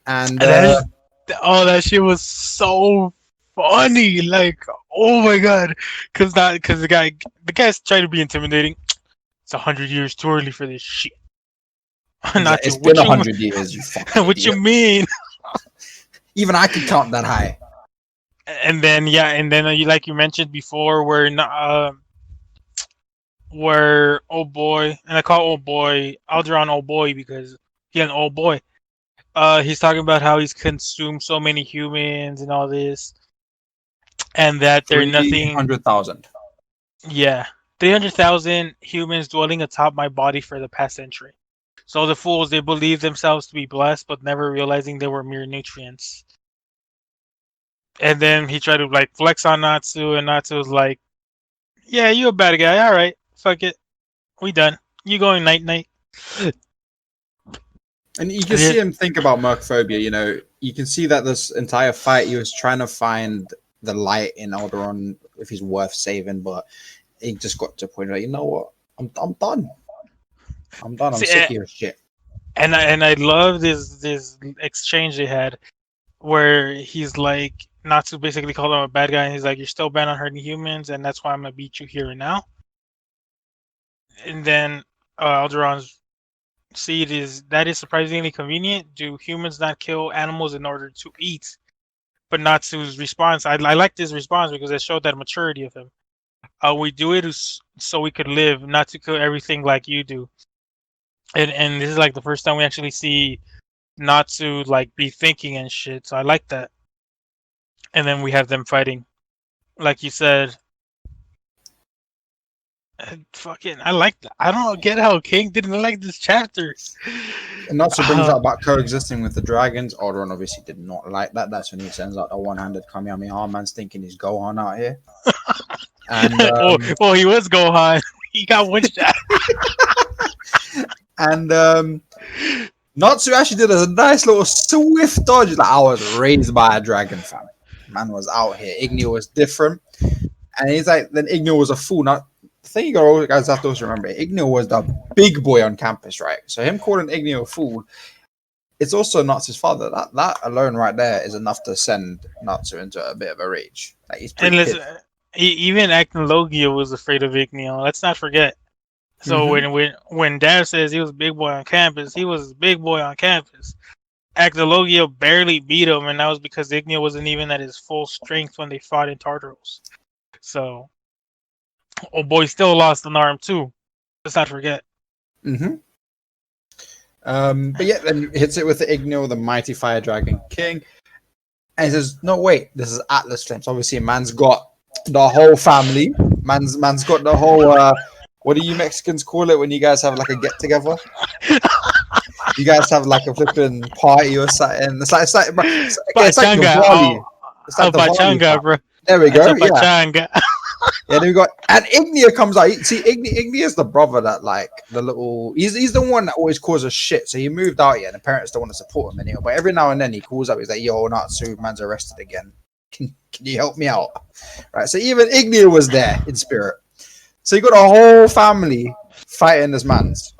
And that shit was so funny. Like, oh my god, because the guy's trying to be intimidating. It's 100 years too early for this shit. It's been 100 years. You fucking what you mean? Even I can count that high. And then you, like you mentioned before, where old boy, and I call old boy Alderaan old boy because he's an old boy. He's talking about how he's consumed so many humans and all this, and that they're nothing. 300,000. Yeah, 300,000 humans dwelling atop my body for the past century. So the fools, they believe themselves to be blessed, but never realizing they were mere nutrients. And then he tried to like flex on Natsu, and Natsu was like, "Yeah, you a bad guy. All right, fuck it, we done. You going night night." And you can see him think about mercophobia. You know, you can see that this entire fight, he was trying to find the light in Alderaan if he's worth saving, but he just got to a point where, you know what, I'm done. I'm done. I'm sick of your shit. And I love this exchange they had, where he's like, Natsu basically called him a bad guy, and he's like, "You're still banned on hurting humans, and that's why I'm gonna beat you here and now." And then Alderaan's seed is, "That is surprisingly convenient. Do humans not kill animals in order to eat?" But Natsu's response, I like this response because it showed that maturity of him. We do it so we could live, not to kill everything like you do. And this is like the first time we actually see Natsu like be thinking and shit. So I like that. And then we have them fighting, like you said. I like that. I don't get how King didn't like this chapter. And Natsu brings up about coexisting with the dragons. Alderaan obviously did not like that. That's when he sends out the one-handed Kamehameha. Man's thinking he's Gohan out here. And he was Gohan. He got one shot. And Natsu actually did a nice little swift dodge. Like, I was raised by a dragon, fam. Man was out here. Ignil was different. And he's like, then Ignil was a fool. Now, the thing you guys have to also remember, Ignil was the big boy on campus, right? So him calling Ignil a fool, it's also Natsu's father. That alone right there is enough to send Natsu into a bit of a rage. Like, he's pretty pissed. Even Agnologia was afraid of Ignil. Let's not forget. So when Dad says he was a big boy on campus, he was a big boy on campus. Agnologia barely beat him, and that was because Ignil wasn't even at his full strength when they fought in Tartaros. So, old boy still lost an arm too. Let's not forget. But yeah, then hits it with the Ignil, the mighty fire dragon king, and he says, "No, wait, this is Atlas Flames. Obviously, man's got the whole family. Man's got the whole. What do you Mexicans call it when you guys have like a get together? You guys have like a flipping party or something. It's like Diwali. It's like the Diwali, bro. There we go. Yeah. Yeah, then we got, and Ignia comes out. See, Ignia is the brother that like the little. He's the one that always causes shit. So he moved out here, and the parents don't want to support him anymore. But every now and then he calls up. He's like, "Yo, Natsu, man's arrested again. Can you help me out?" Right. So even Ignia was there in spirit. So you got a whole family fighting this man's.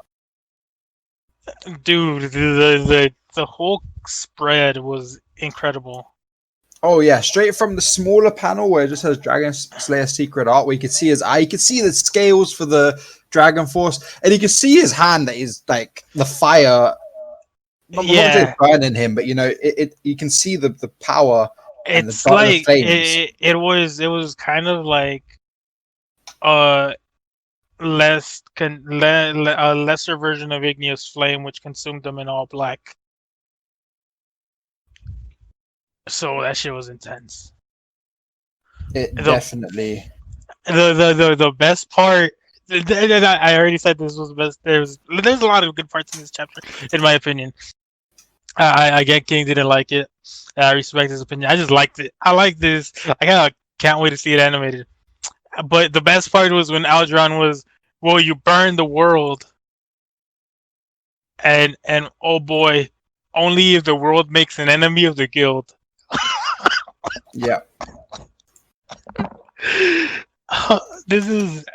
Dude, the whole spread was incredible. Oh yeah, straight from the smaller panel where it just has Dragon Slayer secret art, where you could see his eye, you could see the scales for the Dragon Force, and you can see his hand that is like the fire. Not burning him, but you know, you can see the power and It's the like flames. it was kind of like a lesser version of Igneous Flame, which consumed them in all black. So that shit was intense. Definitely. The best part. I already said this was the best. There's a lot of good parts in this chapter, in my opinion. I get King didn't like it. I respect his opinion. I just liked it. I like this. I kind of can't wait to see it animated. But the best part was when Aldron was, well, you burn the world, and oh boy, only if the world makes an enemy of the guild. Yeah. This is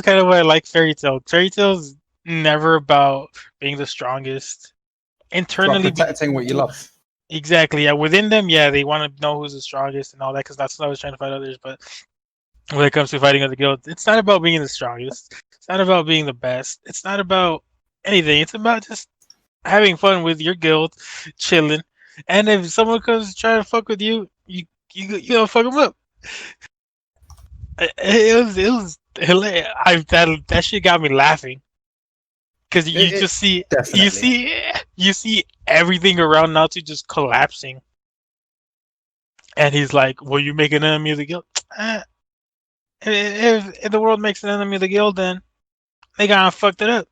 kind of why I like Fairy Tail. Fairy Tail's never about being the strongest. Internally, protecting what you love. Exactly. Yeah, within them, yeah, they want to know who's the strongest and all that, because that's what I was trying to fight others. But when it comes to fighting other guilds, it's not about being the strongest. It's not about being the best. It's not about anything. It's about just having fun with your guild, chilling. And if someone comes trying to fuck with you, you gonna fuck them up. It was hilarious. That shit got me laughing. Because you see everything around Natsu just collapsing, and he's like, "Will you make an enemy of the guild? If the world makes an enemy of the guild, then they got fucked it up."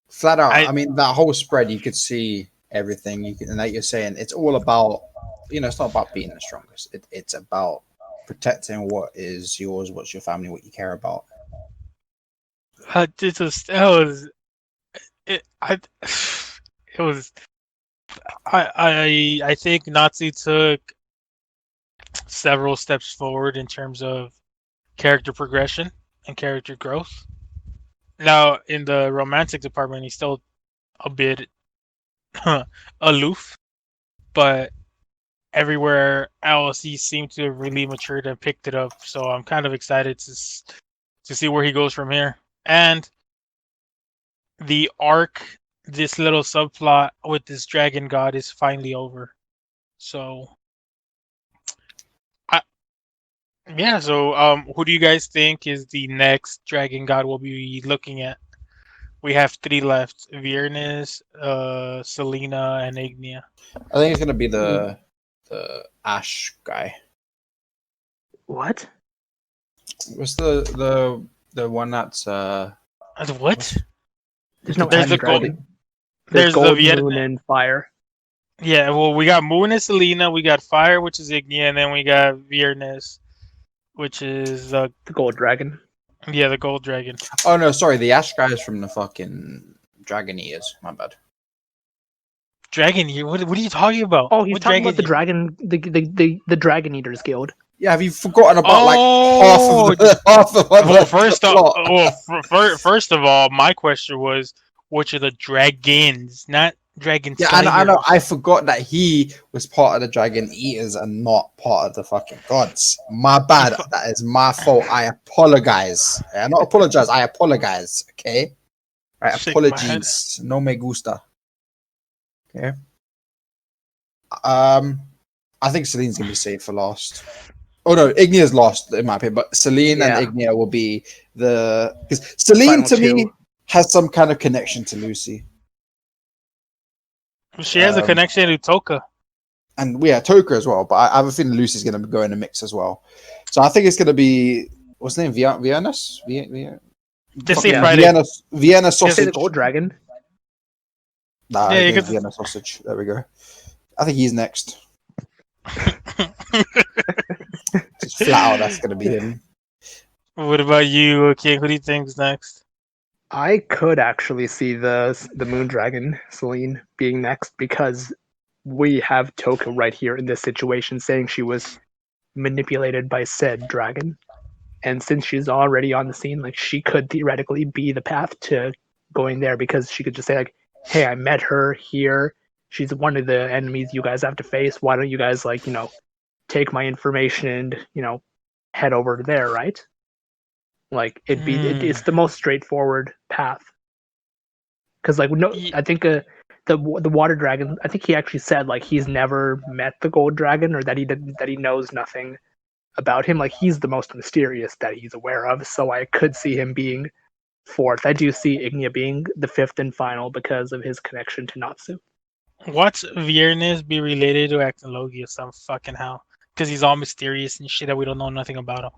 Flat out. I mean, that whole spread, you could see everything. And like you're saying, it's all about, it's not about being the strongest. It's about protecting what is yours, what's your family, what you care about. It was. I think Natsu took several steps forward in terms of character progression and character growth. Now, in the romantic department, he's still a bit aloof, but everywhere else, he seemed to have really matured and picked it up. So I'm kind of excited to see where he goes from here. And the arc, this little subplot with this dragon god is finally over. So, who do you guys think is the next dragon god we'll be looking at? We have 3 left: Viernes, Selena, and Ignia. I think it's gonna be the Ash guy. What? What's the one that's what? There's no There's Ash dragon. There's gold, moon, and fire. Yeah, well, we got Moon and Selena, we got Fire, which is Ignia, and then we got Viernes, which is the gold dragon. Yeah, the gold dragon. Oh no, sorry, the Ash guy is from the fucking Dragon Eaters. My bad. Dragon Eater? What are you talking about? Oh, he's talking about the dragon, the Dragon Eaters Guild. Yeah, have you forgotten about half of Well, first of all, my question was, which are the dragons, not dragon slayers? Yeah, I know. I forgot that he was part of the Dragon Eaters and not part of the fucking gods. My bad. That is my fault. I apologize. I not apologize. I apologize. Okay. Right. Apologies. No me gusta. Okay. I think Celine's gonna be safe for last. Oh no, Ignia's lost in my opinion, but Celine and Ignia will be because Celine to me has some kind of connection to Lucy. She has a connection to Toka. And Toka as well, but I have a feeling Lucy's going to go in the mix as well. So I think it's going to be, what's the name? Vienna's? Just say Friday. Vienna sausage. The gold dragon. Nah, yeah, Vienna sausage. There we go. I think he's next. Just flat out, that's going to be him. What about you, King? Who do you think is next? I could actually see the Moon Dragon, Celine, being next because we have Toka right here in this situation saying she was manipulated by said dragon. And since she's already on the scene, like she could theoretically be the path to going there because she could just say like, "Hey, I met her here. She's one of the enemies you guys have to face. Why don't you guys like, take my information and, head over to there, right?" Like it's the most straightforward path. Because like no, I think the water dragon. I think he actually said like he's never met the gold dragon or that he knows nothing about him. Like he's the most mysterious that he's aware of. So I could see him being fourth. I do see Ignia being the fifth and final because of his connection to Natsu. Watch Viernes be related to Acnologia some fucking how. Because he's all mysterious and shit that we don't know nothing about him.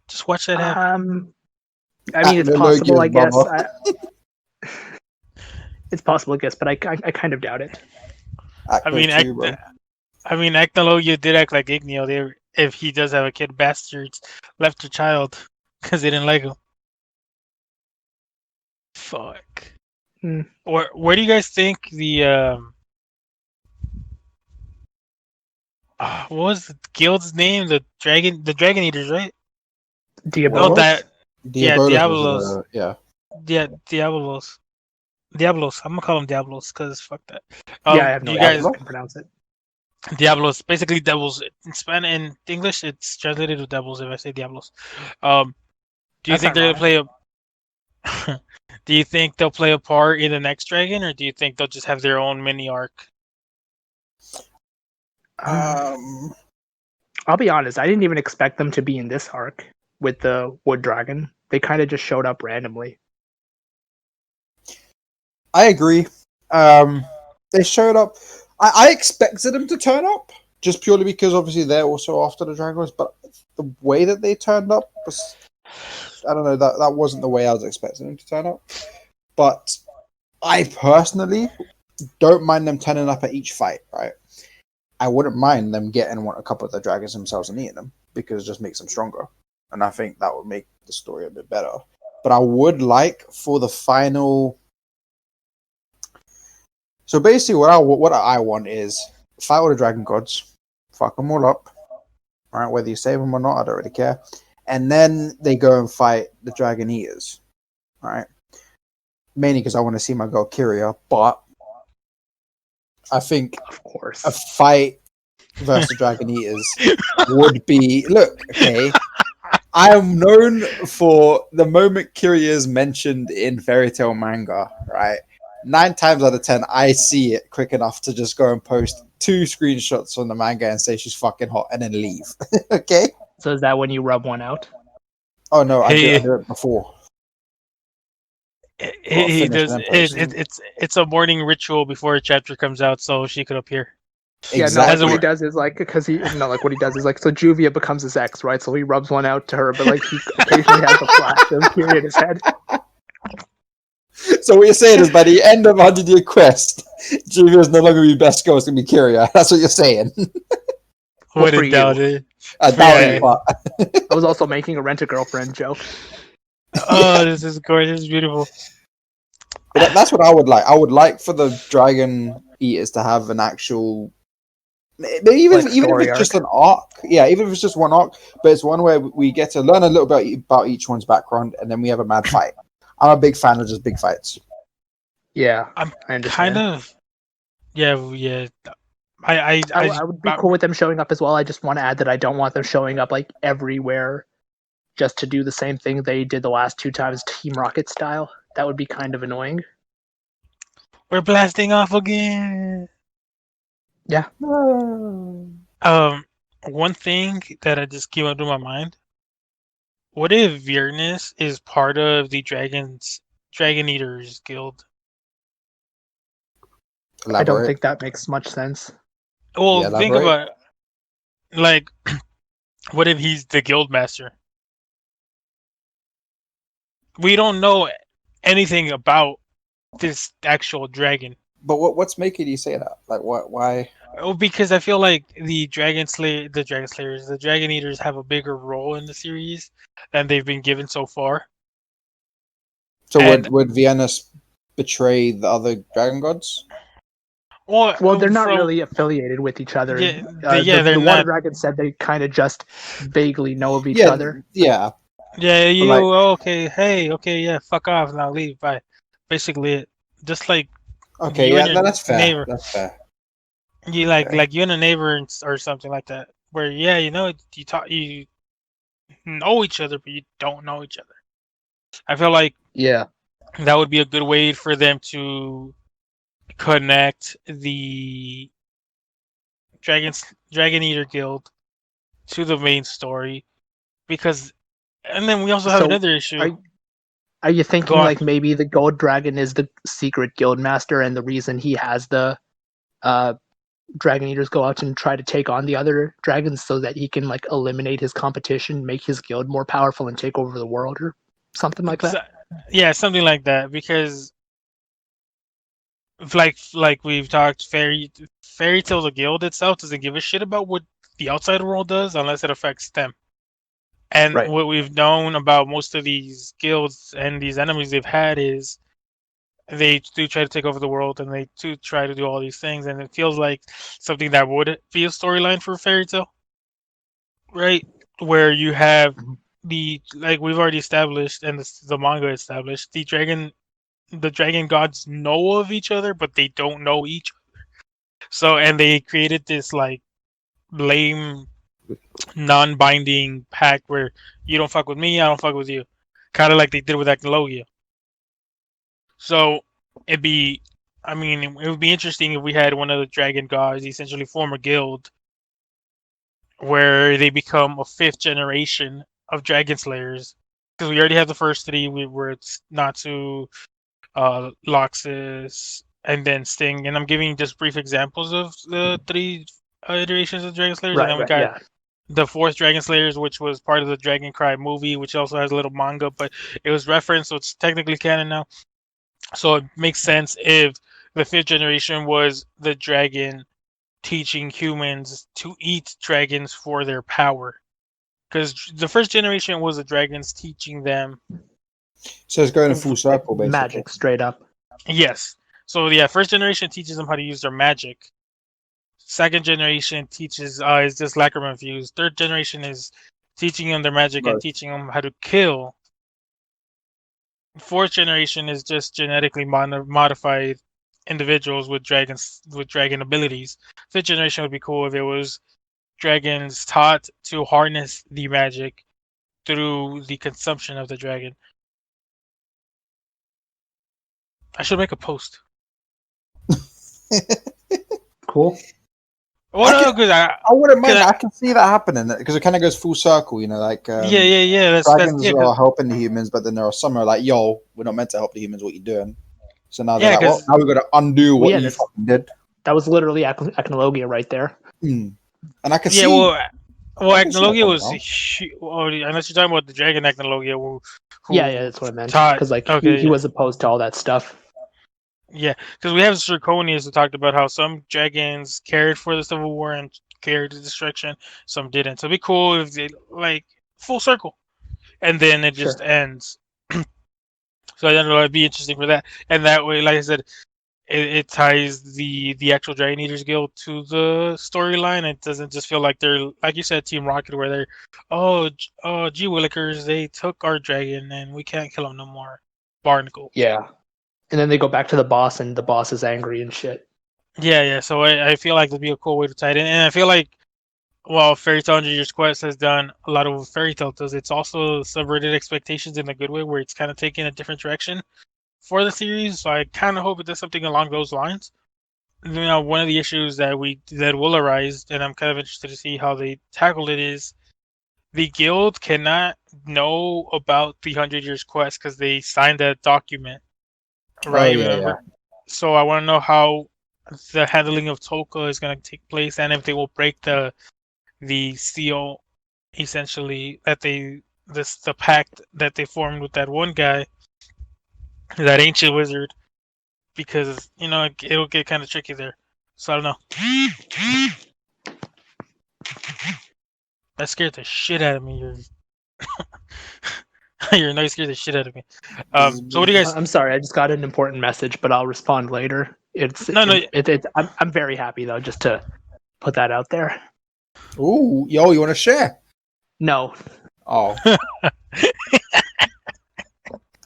Just watch that happen. I mean, it's possible, I guess. It's possible, I guess, but I kind of doubt it. I mean, Acnologia did act like Igneo. If he does have a kid, bastards left their child because they didn't like him. Fuck. Or where do you guys think the what was the guild's name? The Dragon Eaters, right? Diabolos? No, Diabolos. Yeah, Diabolos. Diablos. I'm gonna call them Diablos because fuck that. I have no idea how I can pronounce it. Diablos, basically devils. In Spanish, in English, it's translated to devils. If I say Diablos, do you think they're gonna play a? Do you think they'll play a part in the next dragon, or do you think they'll just have their own mini arc? I'll be honest. I didn't even expect them to be in this arc with the wood dragon. They kind of just showed up randomly. I agree. They showed up. I expected them to turn up just purely because obviously they're also after the dragons. But the way that they turned up was, I don't know, that wasn't the way I was expecting them to turn up. But I personally don't mind them turning up at each fight. Right. I wouldn't mind them getting a couple of the dragons themselves and eating them because it just makes them stronger. And I think that would make the story a bit better. But I would like for the final. So basically, what I want is fight all the dragon gods, fuck them all up, right? Whether you save them or not, I don't really care. And then they go and fight the dragon eaters, right? Mainly because I want to see my girl Kyria, but I think, of course, a fight versus the dragon eaters would be. Look, okay, I am known for the moment Kyria is mentioned in fairy tale manga, right? 9 times out of 10, I see it quick enough to just go and post 2 screenshots from the manga and say she's fucking hot and then leave. Okay? So is that when you rub one out? Oh no, I did it before. He does. It's a morning ritual before a chapter comes out, so she could appear. Yeah, exactly. No, what he does is like because what he does is like so Juvia becomes his ex, right? So he rubs one out to her, but like he occasionally has a flash of Kyria in his head. So what you're saying is by the end of 100-year quest, Juvia is no longer be best girl, it's gonna be Kyria. That's what you're saying. What a doubt it. I doubt it, but I was also making a rent-a-girlfriend joke. Oh, this is gorgeous. This is beautiful. That's what I would like. I would like for the dragon eaters to have an actual, even if it's just an arc. Yeah, even if it's just one arc, but it's one where we get to learn a little bit about each one's background, and then we have a mad fight. I'm a big fan of just big fights. Yeah, I understand. Yeah. I would be cool with them showing up as well. I just want to add that I don't want them showing up like everywhere just to do the same thing they did the last 2 times, Team Rocket style. That would be kind of annoying. We're blasting off again. Yeah. One thing that I just came up to my mind. What if Viernes is part of the Dragon Eaters Guild? Elaborate. I don't think that makes much sense. Well, think about it. Like, what if he's the Guild Master? We don't know anything about this actual dragon. But what's making you say that? Like, what? Why? Oh, because I feel like the Dragon Eaters have a bigger role in the series than they've been given so far. So would Viernes betray the other dragon gods? Well, they're not really affiliated with each other. The Water Dragon said they kind of just vaguely know of each other. Yeah. Yeah, you like, okay? Hey, okay, yeah, fuck off now, leave. Bye. Basically, it just like okay, you yeah, and your that's fair. neighbor, That's fair. you Okay. like you and a neighbor or something like that. Where yeah, you know each other, but you don't know each other. I feel like Yeah. that would be a good way for them to connect the Dragon Eater Guild to the main story because, and then we also have So another issue. are are you Go thinking on. like maybe the Gold Dragon is the secret guild master, and the reason he has the uh dragon eaters go out and try to take on the other dragons so that he can like eliminate his competition, make his guild more powerful, and take over the world, or something like that? Yeah, something like that because like we've talked, Fairy Tale the guild itself doesn't give a shit about what the outside world does unless it affects them. And Right. what we've known about most of these guilds and these enemies they've had is they do try to take over the world and they do try to do all these things, and it feels like something that would be a storyline for Fairy Tale, right? Where you have Mhm. the like we've already established and the manga established the dragon gods know of each other, but they don't know each other. So and they created this like lame non-binding pact where you don't fuck with me, I don't fuck with you, kind of like they did with Acnologia. So it'd be, I mean, it would be interesting if we had one of the dragon gods essentially form a guild where they become a fifth generation of dragon slayers. Because we already have the first three, where it's Natsu, Loxus, and then Sting. And I'm giving just brief examples of the three iterations of dragon slayers, and Right, then we right, got yeah. the fourth Dragon Slayers, which was part of the Dragon Cry movie, which also has a little manga, but it was referenced, so it's technically canon now. So it makes sense if the fifth generation was the dragon teaching humans to eat dragons for their power. Because the first generation was the dragons teaching them. So it's going in full Like circle, basically. magic straight up. Yes. So yeah, first generation teaches them how to use their magic. Second generation teaches is just lacrima infused. Third generation is teaching them their magic and Both. teaching them how to kill. Fourth generation is just genetically modified individuals with dragon abilities. Fifth generation would be cool if it was dragons taught to harness the magic through the consumption of the dragon. I should make a post. Cool. Well, no, because I wouldn't mind. I can see that happening because it kind of goes full circle. You know, like yeah. That's dragons yeah, are helping the humans, but then there are some are like, "Yo, we're not meant to help the humans. What you doing?" So now they're yeah, like, "Well, because now we've got to undo Well, what yeah, you fucking did." that was literally Echnologia right there. Mm. And I can yeah, see, well, I can see that Acnologia coming was around. unless you're talking about the dragon Acnologia, Yeah, who that's what I meant. taught. Because like Okay, he yeah. was opposed to all that stuff. Yeah, because we have Zirconius who talked about how some dragons cared for the Civil War and cared the destruction, some didn't. So it'd be cool if they like full circle, and then it just Sure. ends. So I don't know, it'd be interesting for that, and that way, like I said, it ties the actual Dragon Eaters Guild to the storyline. It doesn't just feel like they're like you said, Team Rocket, where they're gee willikers, they took our dragon and we can't kill them no more. Barnacle. Yeah. And then they go back to the boss, and the boss is angry and shit. Yeah. So I feel like that'd be a cool way to tie it in, and I feel like well, Fairy Tail and Junior's Quest has done a lot of what Fairy Tail does. It's also subverted expectations in a good way, where it's kind of taken a different direction for the series. So I kind of hope it does something along those lines. You know, one of the issues that will arise, and I'm kind of interested to see how they tackle it, is the guild cannot know about the 100 Years Quest because they signed that document, Oh right? yeah, Remember? yeah. So I want to know how the handling of Toka is going to take place, and if they will break the seal, essentially that the pact that they formed with that one guy, that ancient wizard, because it'll get kind of tricky there. So I don't know. That scared the shit out of me. Your noise scared the shit out of me. So what do you guys? I'm sorry, I just got an important message, but I'll respond later. No. I'm very happy though, just to put that out there. Ooh, yo, you want to share? No. Oh,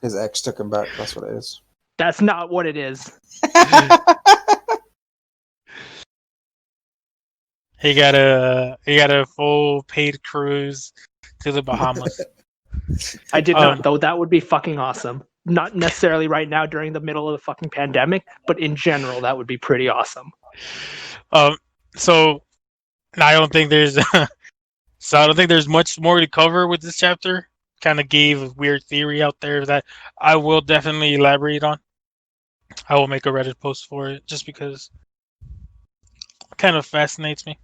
His ex took him back. That's what it is. That's not what it is. He got a full paid cruise to the Bahamas. I did not, though. That would be fucking awesome. Not necessarily right now during the middle of the fucking pandemic, but in general, that would be pretty awesome. So I don't think there's much more to cover with this chapter. Kind of gave a weird theory out there that I will definitely elaborate on. I will make a Reddit post for it just because it kind of fascinates me,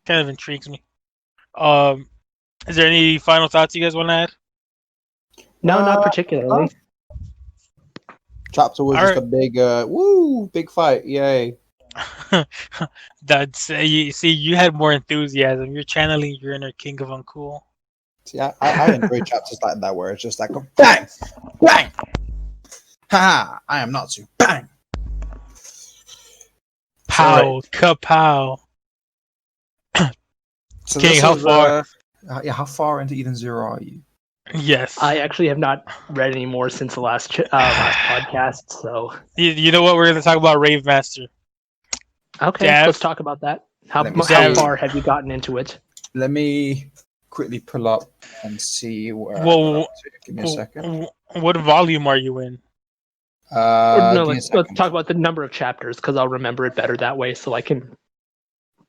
kind of intrigues me. Is there any final thoughts you guys want to add? No, not particularly. Chapter was just a big, big fight. Yay. That's you see, you had more enthusiasm. You're channeling your inner king of uncool. See, I enjoy chapters like that where it's just like a bang, bang. Ha! I am Natsu. Bang. Pow, kapow. So King, how far? How far into Eden Zero are you? Yes. I actually have not read any more since the last podcast. So you know what? We're going to talk about Rave Master. Okay, let's talk about that. How far have you gotten into it? Let me quickly pull up and see where. Give me a second. What volume are you in? No, let's talk about the number of chapters because I'll remember it better that way. So I can.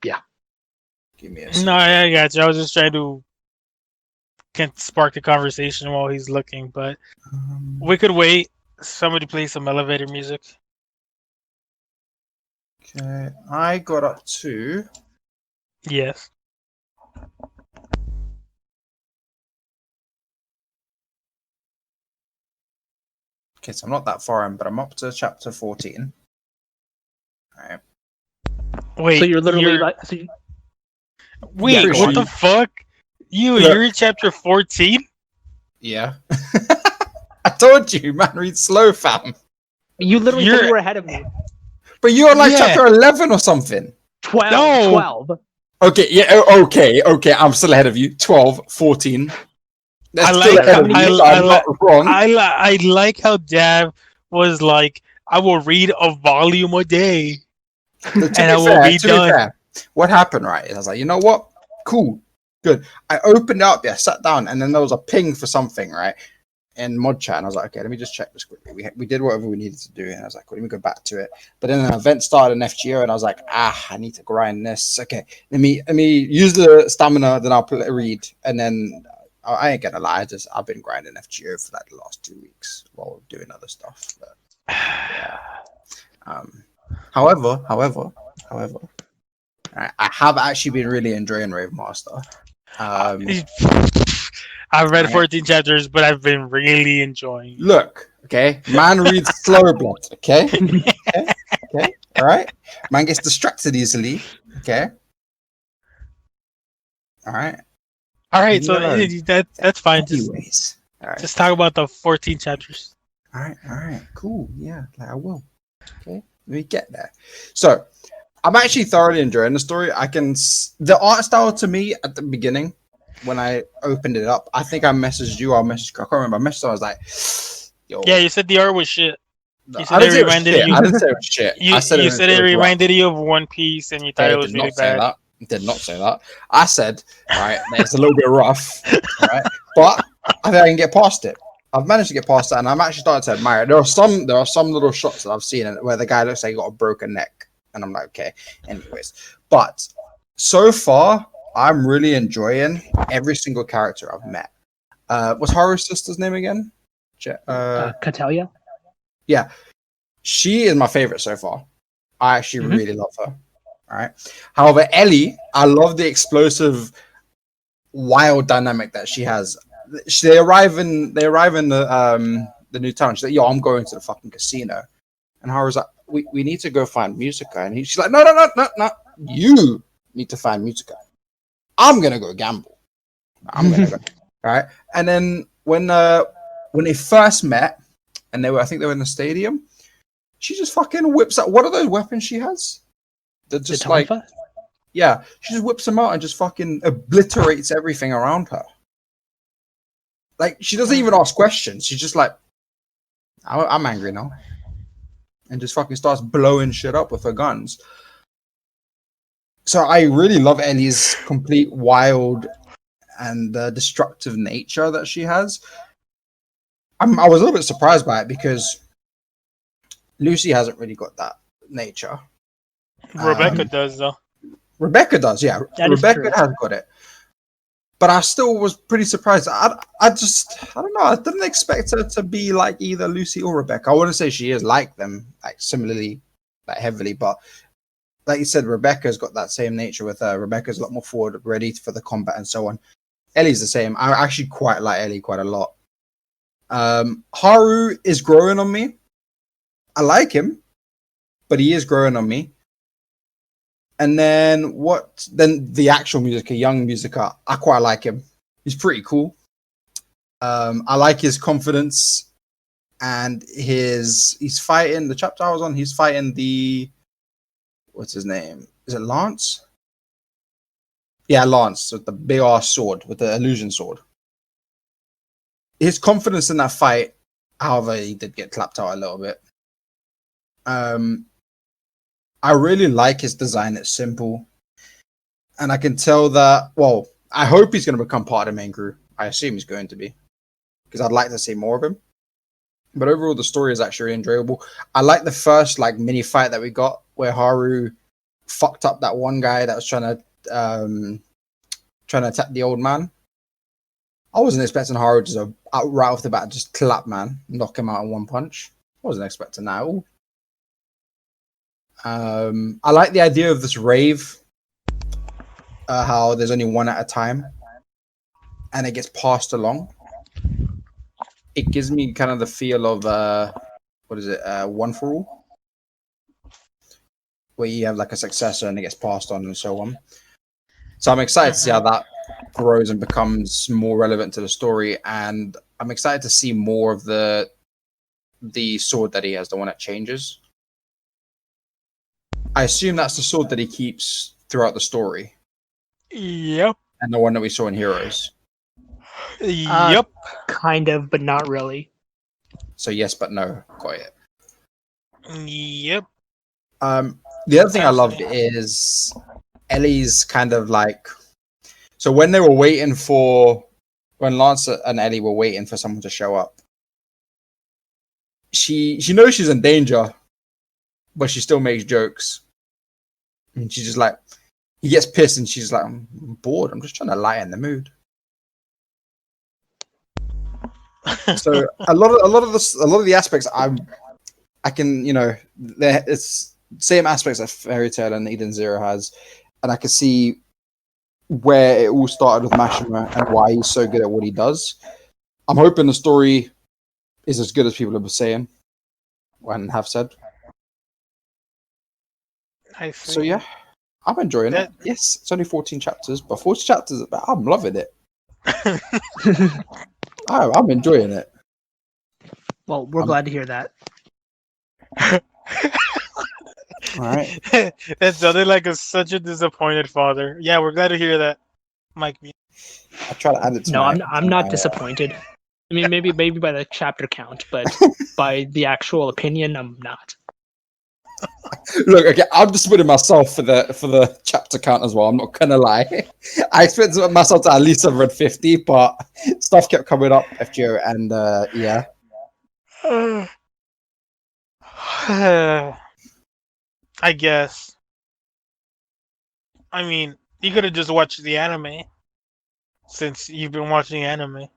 Yeah. Give me a second. No, I got you. I was just trying to spark the conversation while he's looking, but we could wait. Somebody play some elevator music. Okay, I got up to. Yes. Okay, so I'm not that far in, but I'm up to chapter 14. All right. Wait. So you're literally Wait, what the fuck? You're in chapter 14? Yeah. I told you, man, read slow, fam. You literally said you were ahead of me. But you're on chapter 11 or something. 12. No. 12. Okay, yeah, okay, I'm still ahead of you. 12, 14. That's not wrong. I like how Dav was like, I will read a volume a day. And I will be done. Fair, what happened, right? I was like, you know what? Cool. Good. I opened it up, sat down, and then there was a ping for something, right? In mod chat, and I was like, okay, let me just check this quickly. We did whatever we needed to do, and I was like, well, let me go back to it. But then an event started in FGO, and I was like, I need to grind this. Okay, let me use the stamina, then I'll read, and then I ain't gonna lie, I've been grinding FGO for like the last 2 weeks while doing other stuff. But, yeah. However, I have actually been really enjoying Rave Master. I've read 14 chapters, but I've been really enjoying it. Look, okay, man reads slow blood, okay? Okay, all right. Man gets distracted easily, okay? All right. So that's fine. Anyways, just talk about the 14 chapters. All right, cool. Yeah, I will. Okay, let me get there. So, I'm actually thoroughly enjoying the story. The art style to me at the beginning, when I opened it up, I think I messaged you. I can't remember. I messaged. I was like, "Yo." Yeah, you said the art was shit. You said it reminded you. I didn't say it was shit. You said it reminded you of One Piece, and you thought it was really bad. I did not say that. I said, right, it's a little bit rough, right, but I think I can get past it. I've managed to get past that, and I'm actually starting to admire it. There are some little shots that I've seen where the guy looks like he got a broken neck, and I'm like, okay. Anyways, but so far, I'm really enjoying every single character I've met. What's Haru's sister's name again? Catalia? Yeah. She is my favorite so far. I actually really love her. All right. However, Ellie, I love the explosive, wild dynamic that she has. They arrive in the new town. She's like, yo, I'm going to the fucking casino. And Haru's like, we need to go find Musica. And she's like, no. You need to find Musica. I'm gonna go gamble. I'm gonna go. All right. And then when they first met, and I think they were in the stadium, she just fucking whips out. What are those weapons she has? They're just like, yeah, she just whips them out and just fucking obliterates everything around her. Like, she doesn't even ask questions. She's just like, I'm angry now. And just fucking starts blowing shit up with her guns. So I really love Ellie's complete wild and destructive nature that she has. I was a little bit surprised by it because Lucy hasn't really got that nature. Rebecca does, though. Rebecca does, yeah. Rebecca has got it. But I still was pretty surprised. I don't know. I didn't expect her to be like either Lucy or Rebecca. I wouldn't say she is like them, like similarly, like heavily. But like you said, Rebecca's got that same nature with her. Rebecca's a lot more forward, ready for the combat and so on. Ellie's the same. I actually quite like Ellie quite a lot. Haru is growing on me. I like him, but he is growing on me. And then the actual Musica, young Musica, I quite like him. He's pretty cool. I like his confidence and he's fighting the chapter I was on. He's fighting what's his name? Is it Lance? Yeah, Lance with the big ass sword, with the illusion sword. His confidence in that fight, however, he did get clapped out a little bit. I really like his design. It's simple. And I can tell that, well, I hope he's going to become part of the main crew. I assume he's going to be. Because I'd like to see more of him. But overall, the story is actually really enjoyable. I like the first mini fight that we got where Haru fucked up that one guy that was trying to attack the old man. I wasn't expecting Haru to right off the bat just clap man, knock him out in one punch. I wasn't expecting that at all. I like the idea of this rave, how there's only one at a time, and it gets passed along. It gives me kind of the feel of One for All, where you have like a successor and it gets passed on and so on. So I'm excited to see how that grows and becomes more relevant to the story, and I'm excited to see more of the sword that he has, the one that changes. I assume that's the sword that he keeps throughout the story. Yep. And the one that we saw in Heroes. Yep. Kind of, but not really. So yes, but no. Got it. Yep. The other thing I loved is Ellie's kind of like... So when Lance and Ellie were waiting for someone to show up, she knows she's in danger, but she still makes jokes. And she's just like, he gets pissed and she's like, I'm bored. I'm just trying to lighten the mood. So a lot of the aspects I can, it's same aspects that Fairy Tail and Eden Zero has, and I can see where it all started with Mashima and why he's so good at what he does. I'm hoping the story is as good as people have been saying and have said. So yeah, I'm enjoying it. Yes, it's only 14 chapters, but 14 chapters, I'm loving it. I'm enjoying it. Well, we're glad to hear that. All right. That sounded like such a disappointed father. Yeah, we're glad to hear that, Mike. I try to add it to No, I'm not disappointed. I mean, maybe by the chapter count, but by the actual opinion, I'm not. Look, okay, I'm disappointed myself for the chapter count as well. I'm not gonna lie. I expected myself to at least have read 50, but stuff kept coming up, FGO, and yeah. I guess. I mean, you could have just watched the anime, since you've been watching anime.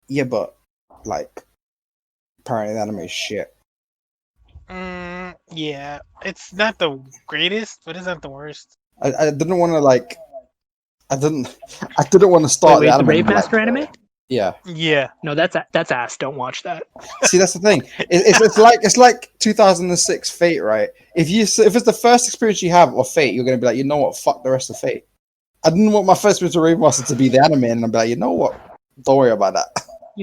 Yeah, but apparently the anime is shit. Yeah, it's not the greatest, but it's not the worst. I didn't want to I didn't want to start the Rave Master anime. Yeah. No, that's ass. Don't watch that. See, that's the thing. It's like 2006 Fate, right? If it's the first experience you have of Fate, you're gonna be like, you know what? Fuck the rest of Fate. I didn't want my first experience of Rave Master to be the anime, and I'd be like, you know what? Don't worry about that.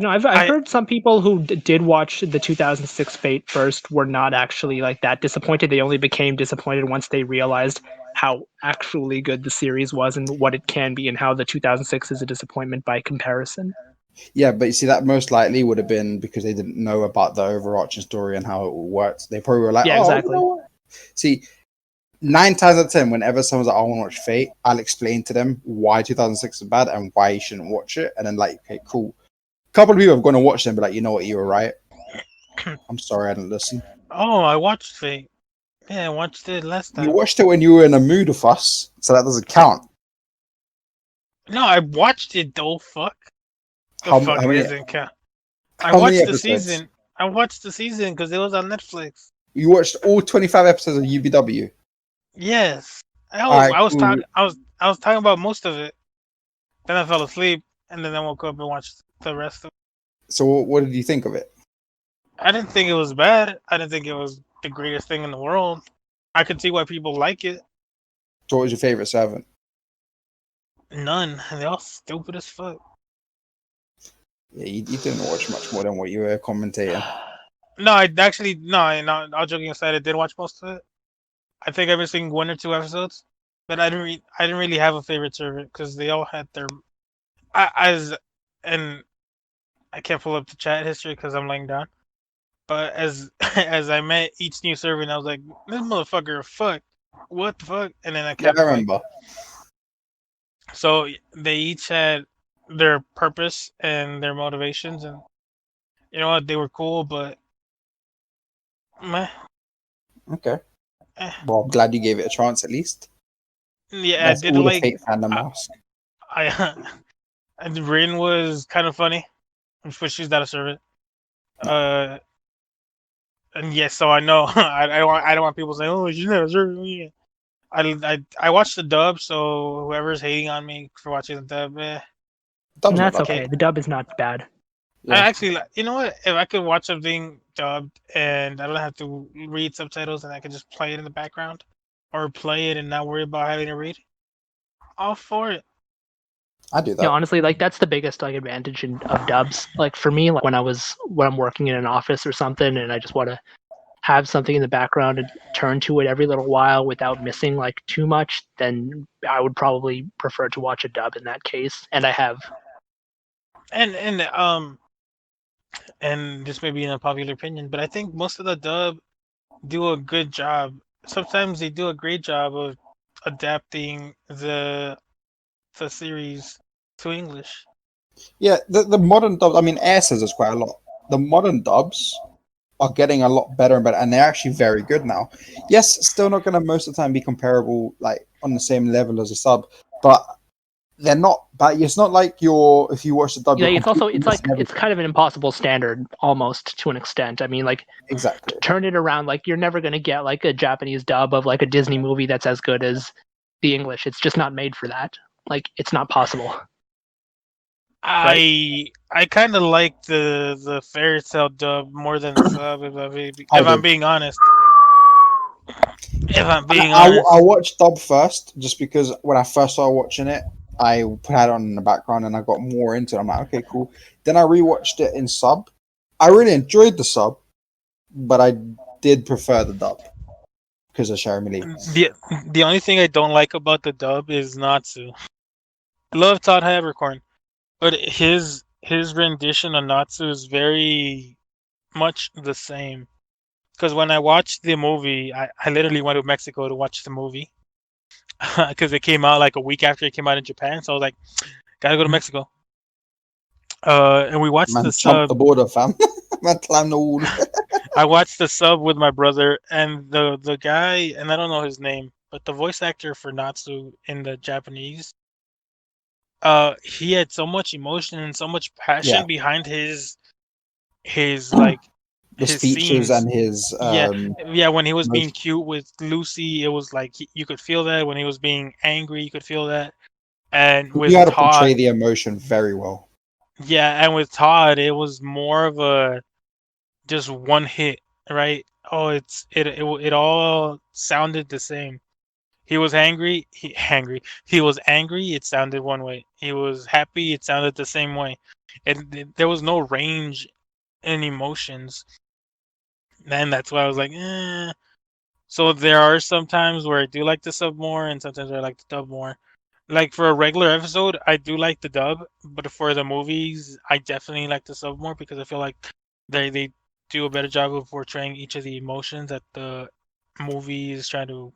I've heard some people who did watch the 2006 Fate first were not actually that disappointed. They only became disappointed once they realized how actually good the series was and what it can be, and how the 2006 is a disappointment by comparison. Yeah, but you see, that most likely would have been because they didn't know about the overarching story and how it worked. They probably were like, Yeah, "Oh, exactly. you know what?" See, 9 times out of 10, whenever someone's like, "I want to watch Fate," I'll explain to them why 2006 is bad and why you shouldn't watch it, and then like, okay, cool. A couple of people have gone to watch them, but like, you know what, you were right. I'm sorry, I didn't listen. Oh, I watched Fate. Yeah, I watched it last time. You watched it when you were in a mood with us, so that doesn't count. No, I watched it though. Fuck. How Fuck many? doesn't count. I How many watched the episodes? season. I watched the season because it was on Netflix. You watched all 25 episodes of UBW. Yes. All right, I was cool. talking. I was talking about most of it. Then I fell asleep, and then I woke up and watched the rest of it. So, what did you think of it? I didn't think it was bad. I didn't think it was the greatest thing in the world. I could see why people like it. So, what was your favorite servant? None. They're all stupid as fuck. Yeah, you didn't watch much more than what you were commentating. No, I actually no. All joking aside, I did watch most of it. I think I've seen 1 or 2 episodes, but I didn't really have a favorite servant because they all had their. And I can't pull up the chat history because I'm laying down. But as as I met each new servant, I was like, this motherfucker, fuck, what the fuck, and then I kept. I remember. So they each had their purpose and their motivations, and you know what, they were cool, but meh. Okay. Eh. Well, I'm glad you gave it a chance at least. Yeah, That's I did all like. the Fate fandom ask. And Rin was kind of funny, but she's not a servant. And yes, so I know I don't want people saying, "Oh, she's not a servant." I watched the dub, so whoever's hating on me for watching the dub, Dub's not That's that okay. bad. The dub is not bad. I Yeah. actually, you know what? If I could watch something dubbed and I don't have to read subtitles and I can just play it in the background or play it and not worry about having to read, all for it. I do that. Yeah, honestly, like that's the biggest like advantage of dubs. Like for me, like when I'm working in an office or something, and I just want to have something in the background and turn to it every little while without missing like too much, then I would probably prefer to watch a dub in that case. And I have. And this may be an unpopular opinion, but I think most of the dub do a good job. Sometimes they do a great job of adapting the series to English. Yeah, the modern dubs. I mean, Air says there's quite a lot. The modern dubs are getting a lot better and better, and they're actually very good now. Yes, still not going to most of the time be comparable, like on the same level as a sub, but they're not. But it's not like if you watch the dub. Yeah, it's kind of an impossible standard almost to an extent. I mean, like exactly. Turn it around. Like you're never gonna get like a Japanese dub of like a Disney movie that's as good as the English. It's just not made for that. Like it's not possible. Right? I kind of like the fairy tale dub more than the sub. If I'm being honest. If I'm being honest, I watched dub first just because when I first started watching it, I had it on in the background and I got more into it. I'm like, okay, cool. Then I rewatched it in sub. I really enjoyed the sub, but I did prefer the dub because of Sharon Lee. The only thing I don't like about the dub is Natsu. I love Todd Havercorn, but his rendition of Natsu is very much the same. Because when I watched the movie, I literally went to Mexico to watch the movie because it came out like a week after it came out in Japan. So I was like, gotta go to Mexico. And we watched the sub. The border, fam. Man, climb the wall. I watched the sub with my brother, and the guy, and I don't know his name, but the voice actor for Natsu in the Japanese, he had so much emotion and so much passion behind his like the his speeches scenes. And his yeah. When he was being cute with Lucy, it was like you could feel that. When he was being angry, you could feel that. And with you had to Todd, portray the emotion very well. Yeah, and with Todd, it was more of a just one hit, right? Oh, it all sounded the same. He was angry. He was angry. It sounded one way. He was happy. It sounded the same way. There was no range in emotions. And that's why I was like, eh. So there are some times where I do like the sub more, and sometimes I like the dub more. like for a regular episode, I do like the dub, but for the movies, I definitely like the sub more because I feel like they do a better job of portraying each of the emotions that the movie is trying to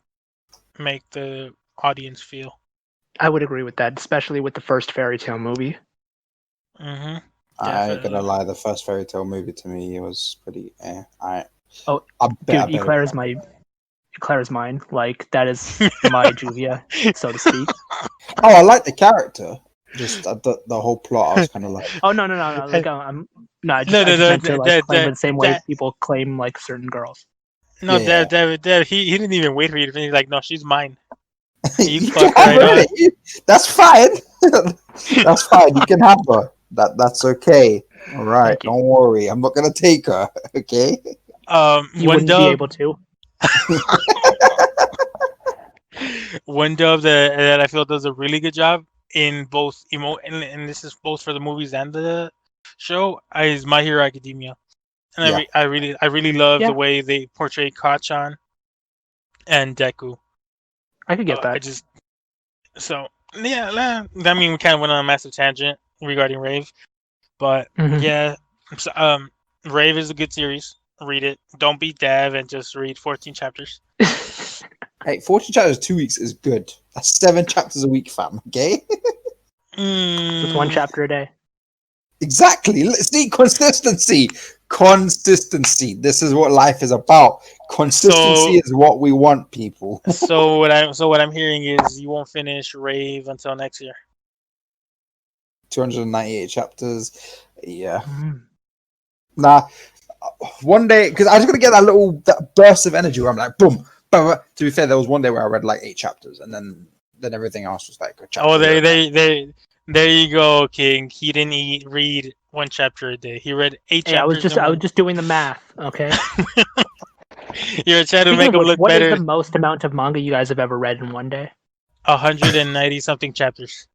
make the audience feel. I would agree with that, especially with the first fairy tale movie. Mm-hmm. I ain't gonna lie, the first fairy tale movie to me was pretty Oh, dude, Eclair is mine. Like, that is my Juvia, so to speak. Oh, I like the character. Just the whole plot, I was kind of like... Oh, no. Like, I just meant to like claim it the same way people claim like certain girls. No, Yeah. Dev, he didn't even wait for you to finish. He's like, no, she's mine. You You fuck can have right her. That's fine. That's fine. You can have her. That's okay. All right. Don't worry. I'm not gonna take her. Okay. You wouldn't be able to. One dub that I feel does a really good job in both and this is both for the movies and the show is My Hero Academia, and I really love the way they portray Kacchan and Deku. I could get that. I mean, we kind of went on a massive tangent regarding Rave, but Rave is a good series. Read it. Don't be Dev and just read 14 chapters. Hey, 14 chapters 2 weeks is good. That's 7 chapters a week, fam. Okay. Just 1 chapter a day. Exactly. Let's need consistency. Consistency. This is what life is about. Consistency is what we want, people. So what I'm hearing is you won't finish Rave until next year. 298 chapters. Yeah. Nah. One day, because I was gonna get that burst of energy where I'm like, boom. But to be fair, there was one day where I read like 8 chapters, and then everything else was like a chapter. Oh, there you go, King. He didn't read 1 chapter a day. He read 8 chapters. I was just doing the math. Okay. You're trying to make him look what better. What is the most amount of manga you guys have ever read in one day? 190 something chapters.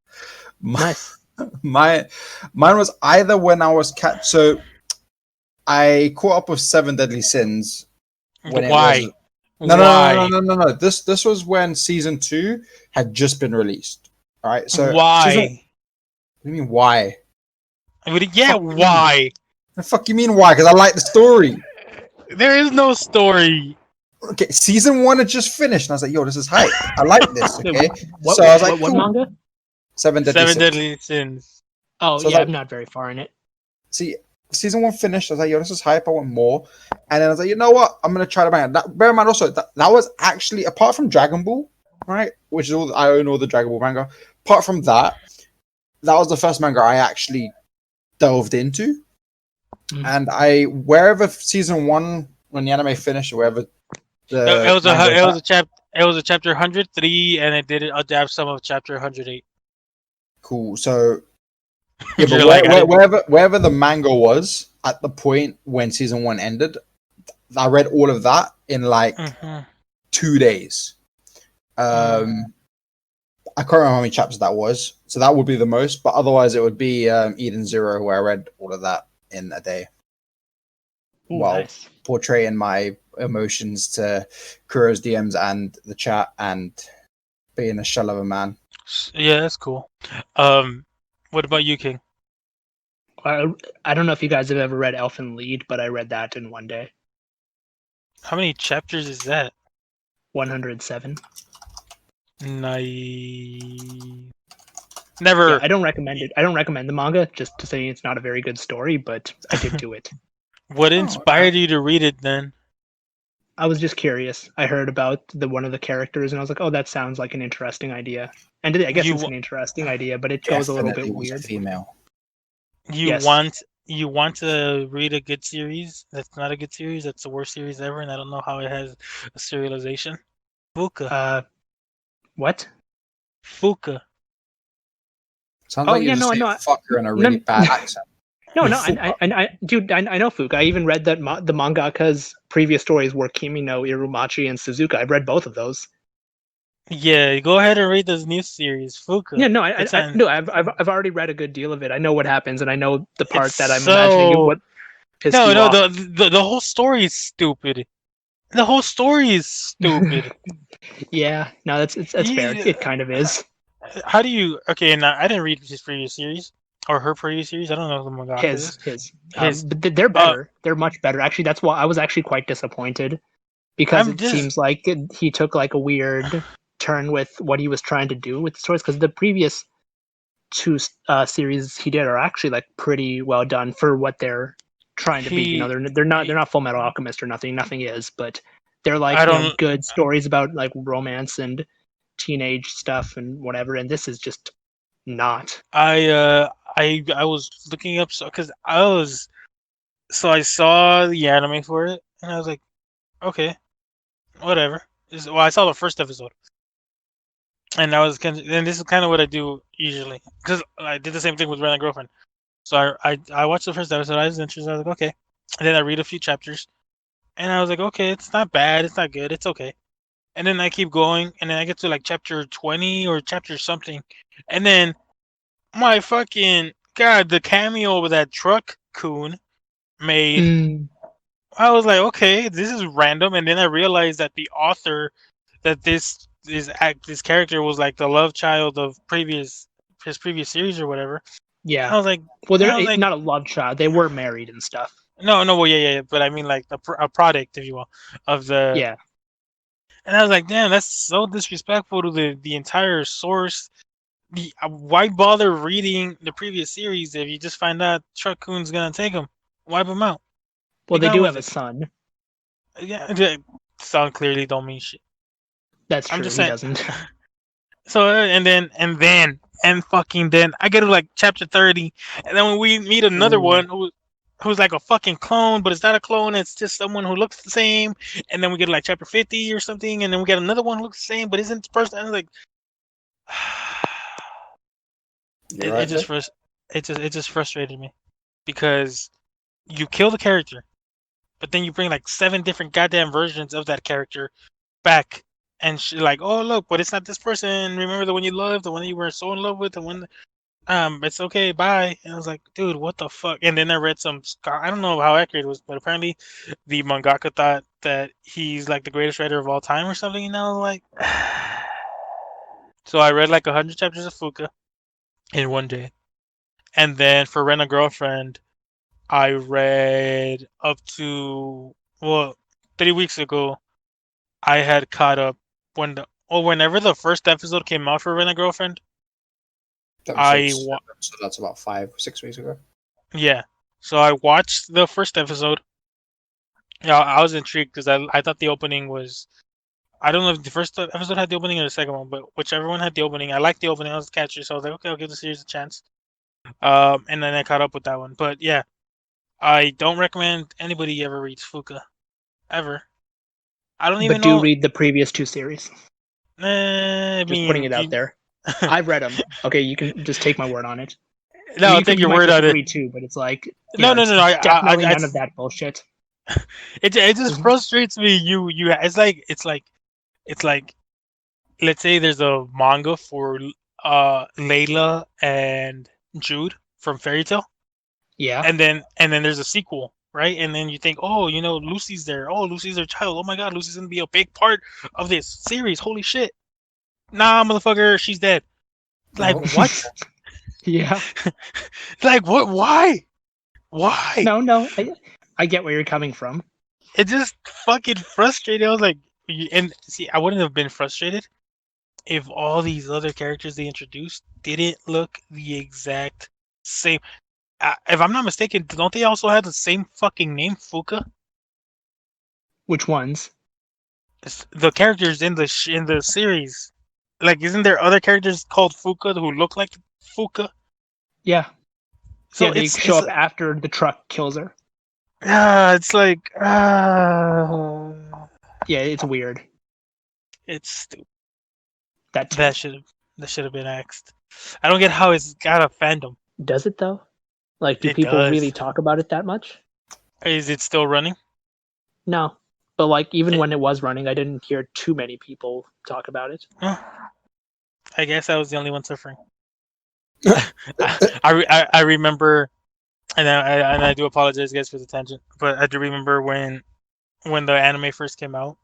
Nice. Mine was either when I was so I caught up with 7 Deadly Sins. Why? No. This was when season 2 had just been released. All right. So why? What do you mean why? Why? The fuck you mean why? Because I like the story. There is no story. Okay, season 1 had just finished, and I was like, "Yo, this is hype. I like this." Okay, what I was like, "What manga?" 7 Deadly Sins. Oh so yeah, I'm not very far in it. See, season 1 finished. I was like, "Yo, this is hype. I want more." And then I was like, "You know what? I'm gonna try to bang it." Bear in mind also that was actually apart from Dragon Ball, right? Which is I own all the Dragon Ball manga. Apart from that was the first manga I actually delved into. And wherever season 1 when the anime finished, or wherever it was a chapter 103, and it did adapt some of chapter 108. Cool. So but wherever the manga was at the point when season 1 ended, I read all of that in like 2 days. I can't remember how many chapters that was, so that would be the most. But otherwise, it would be Eden Zero, where I read all of that in a day. Nice. Portraying my emotions to Kuro's DMs and the chat, and being a shell of a man. Yeah, that's cool. What about you, King? I don't know if you guys have ever read Elfen Lied, but I read that in one day. How many chapters is that? 107. Nice. Never. Yeah, I don't recommend it. I don't recommend the manga, just to say it's not a very good story, but I did do it. What inspired you to read it then? I was just curious. I heard about one of the characters, and I was like, "Oh, that sounds like an interesting idea." And I guess it's an interesting idea, but it goes a little bit weird. Female. You want to read a good series? That's not a good series. That's the worst series ever, and I don't know how it has a serialization. Fuka. What? Fuka. Sounds like you just say fucker in a really bad accent. No, dude, I know Fuka. I even read that the mangaka's previous stories were Kimi no Irumachi and Suzuka. I've read both of those. Yeah, go ahead and read this new series, Fuka. Yeah, no, I've already read a good deal of it. I know what happens, and I know the part that I'm imagining what pissed you off. The whole story is stupid. The whole story is stupid. Yeah, no, that's fair. It kind of is. How do you? Okay, and I didn't read his previous series or her previous series. I don't know who the mangaka is. His. But they're better. They're much better. Actually, that's why I was actually quite disappointed because it seems like he took like a weird turn with what he was trying to do with the stories. Because the previous two series he did are actually like pretty well done for what they're trying to be. You know, they're not Full Metal Alchemist or nothing. Nothing is, but they're like good stories about like romance and teenage stuff and whatever. And this is just not. I was looking up because I saw the anime for it and I was like, okay, whatever. Well, I saw the first episode. And this is kind of what I do usually because I did the same thing with Rent a Girlfriend. So I watched the first episode. I was interested. I was like, okay. And then I read a few chapters, and I was like, okay, it's not bad. It's not good. It's okay. And then I keep going, and then I get to like chapter 20 or chapter something, and then my fucking god, the cameo with that truck coon made. I was like, okay, this is random, and then I realized that the author, that this character was like the love child of his previous series or whatever. Yeah. I was like, well, they're not a love child. They were married and stuff. No, well, yeah, but I mean like a product, if you will, of the. Yeah. And I was like, damn, that's so disrespectful to the entire source. Why bother reading the previous series if you just find out Truck Coon's gonna take him, wipe him out? Well, they do have a son. Yeah, son clearly don't mean shit. That's true. I'm just saying. He doesn't. So and fucking then I get to like chapter 30, and then when we meet another one who's like a fucking clone, but it's not a clone, it's just someone who looks the same, and then we get to like chapter 50 or something, and then we get another one who looks the same but isn't the person. I was like, it just frustrated me because you kill the character, but then you bring like 7 different goddamn versions of that character back. And she's like, oh look, but it's not this person. Remember the one you loved, the one you were so in love with, the one. It's okay, bye. And I was like, dude, what the fuck? And then I read I don't know how accurate it was, but apparently, the mangaka thought that he's like the greatest writer of all time or something. And I was like, so I read like 100 chapters of Fuka in one day, and then for Rent a Girlfriend, I read up to 3 weeks ago. I had caught up whenever the first episode came out for Rent a Girlfriend. So that's about 5 or 6 weeks ago. Yeah, so I watched the first episode. Yeah, I was intrigued because I thought the opening was. I don't know if the first episode had the opening or the second one, but whichever one had the opening, I liked the opening. I was catchy, so I was like, okay, I'll give the series a chance. And then I caught up with that one, but yeah, I don't recommend anybody ever reads Fuka, ever. I don't even know. But do read the previous 2 series. Just putting it out there. I've read them. Okay, you can just take my word on it. No, I'll take your word on it too, but it's like no. Definitely none of that bullshit. It just frustrates me. It's like let's say there's a manga for Layla and Jude from Fairy Tail. Yeah. And then there's a sequel, right? And then you think, oh, Lucy's there. Oh, Lucy's their child. Oh my god, Lucy's gonna be a big part of this series. Holy shit. Nah, motherfucker, she's dead. Like, what? Yeah. Like, what? Why? No. I get where you're coming from. It just fucking frustrated. I was like, and see, I wouldn't have been frustrated if all these other characters they introduced didn't look the exact same. If I'm not mistaken, don't they also have the same fucking name, Fuka? Which ones? The characters in the series. Like, isn't there other characters called Fuka who look like Fuka? Yeah. So they show up after the truck kills her. It's like. Yeah, it's weird. It's stupid. That should have been axed. I don't get how it's got a fandom. Does it though? Like, do people really talk about it that much? Is it still running? No. But like, even when it was running, I didn't hear too many people talk about it. I guess I was the only one suffering. I remember, and I do apologize, guys, for the tangent, but I do remember when the anime first came out,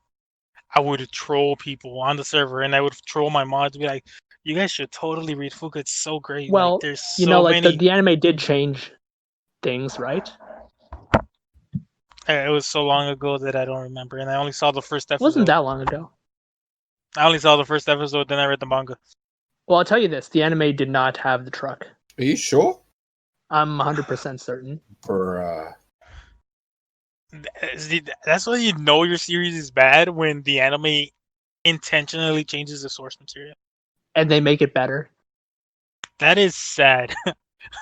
I would troll people on the server, and I would troll my mods, be like, You guys should totally read Fuka. It's so great. Well, like, there's so like many. the anime did change things, right? It was so long ago that I don't remember, and I only saw the first It wasn't episode. that long ago. I only saw the first episode, then I read the manga. Well, I'll tell you this: the anime did not have the truck. Are you sure? I'm 100% certain. That's why you know your series is bad when the anime intentionally changes the source material. And they make it better. That is sad.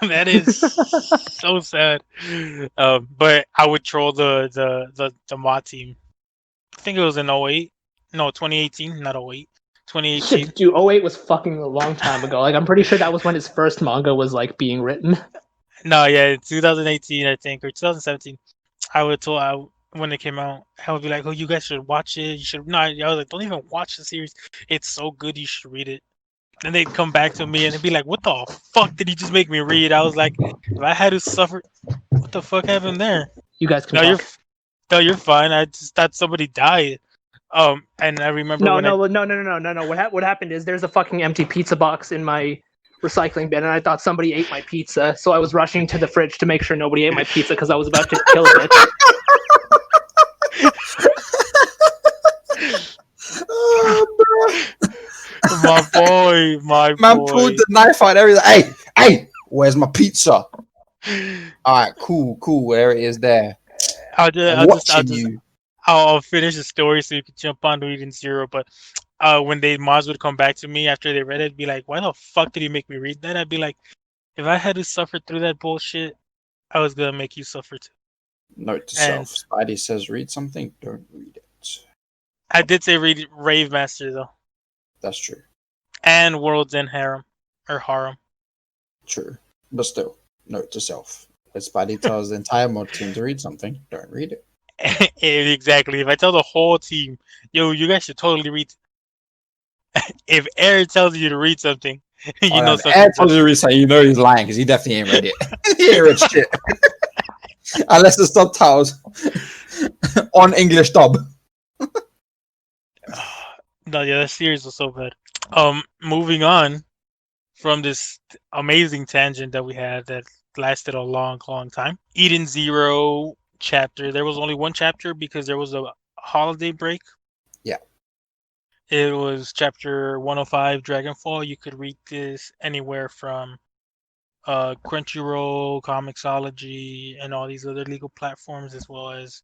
That is so sad. But I would troll the mod team. I think it was in 08. No, 2018, not 08. 2018. Shit, dude, 08 was fucking a long time ago. Like, I'm pretty sure that was when his first manga was, like, being written. No, yeah, 2018, I think, or 2017. I would tell when it came out, I would be like, "Oh, you guys should watch it. You should." No, I was like, "Don't even watch the series. It's so good. You should read it." And they'd come back to me and they'd be like, "What the fuck did he just make me read?" I was like, "If I had to suffer, what the fuck happened there?" You guys can No, talk. you're fine. I just thought somebody died. And I remember No. What happened is there's a fucking empty pizza box in my recycling bin, and I thought somebody ate my pizza, so I was rushing to the fridge to make sure nobody ate my pizza because I was about to kill a bitch. my Man boy. pulled the knife out. Everything. Hey, where's my pizza? All right, cool. There it is. There. I'll finish the story so you can jump on to Eden Zero. But when mods would come back to me after they read it, be like, "Why the fuck did he make me read that?" I'd be like, "If I had to suffer through that bullshit, I was gonna make you suffer too." Note to self: Spidey says, "Read something, don't read it." I did say read Rave Master though. That's true. And World's End Harem. True, but still, note to self: if Spidey tells the entire mod team to read something, don't read it. Exactly. If I tell the whole team, "Yo, you guys should totally read," if Aaron tells you to read something, you know something. Aaron tells you to read something, you know he's lying because he definitely ain't read it. He ain't read shit. Unless the subtitles on English dub. No, yeah, that series was so bad. Moving on from this amazing tangent that we had that lasted a long time. Eden Zero chapter. There was only one chapter because there was a holiday break. Yeah. It was chapter 105, Dragonfall. You could read this anywhere from Crunchyroll, Comixology, and all these other legal platforms, as well as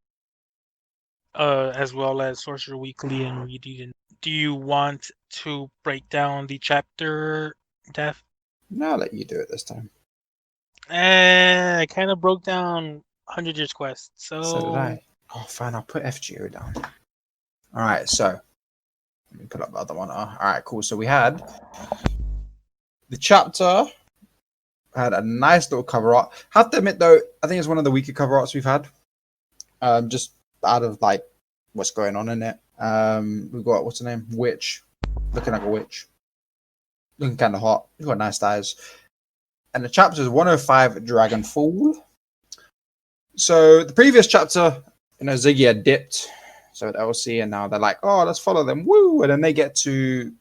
Sorcerer Weekly and Read Eden. Do you want to break down the chapter, Def? No, I'll let you do it this time. I kind of broke down 100 Years Quest. So did I. Oh, fine. I'll put FGO down. All right. So let me put up the other one. All right. Cool. So we had the chapter. Had a nice little cover art. Have to admit though, I think it's one of the weaker cover arts we've had. Just out of like what's going on in it. We've got what's her name? Witch. Looking like a witch. Looking kind of hot. We've got nice eyes. And the chapter is 105 Dragonfall. So the previous chapter, Ziggy had dipped. So at LC, and now they're like, oh, let's follow them. Woo! And then they get to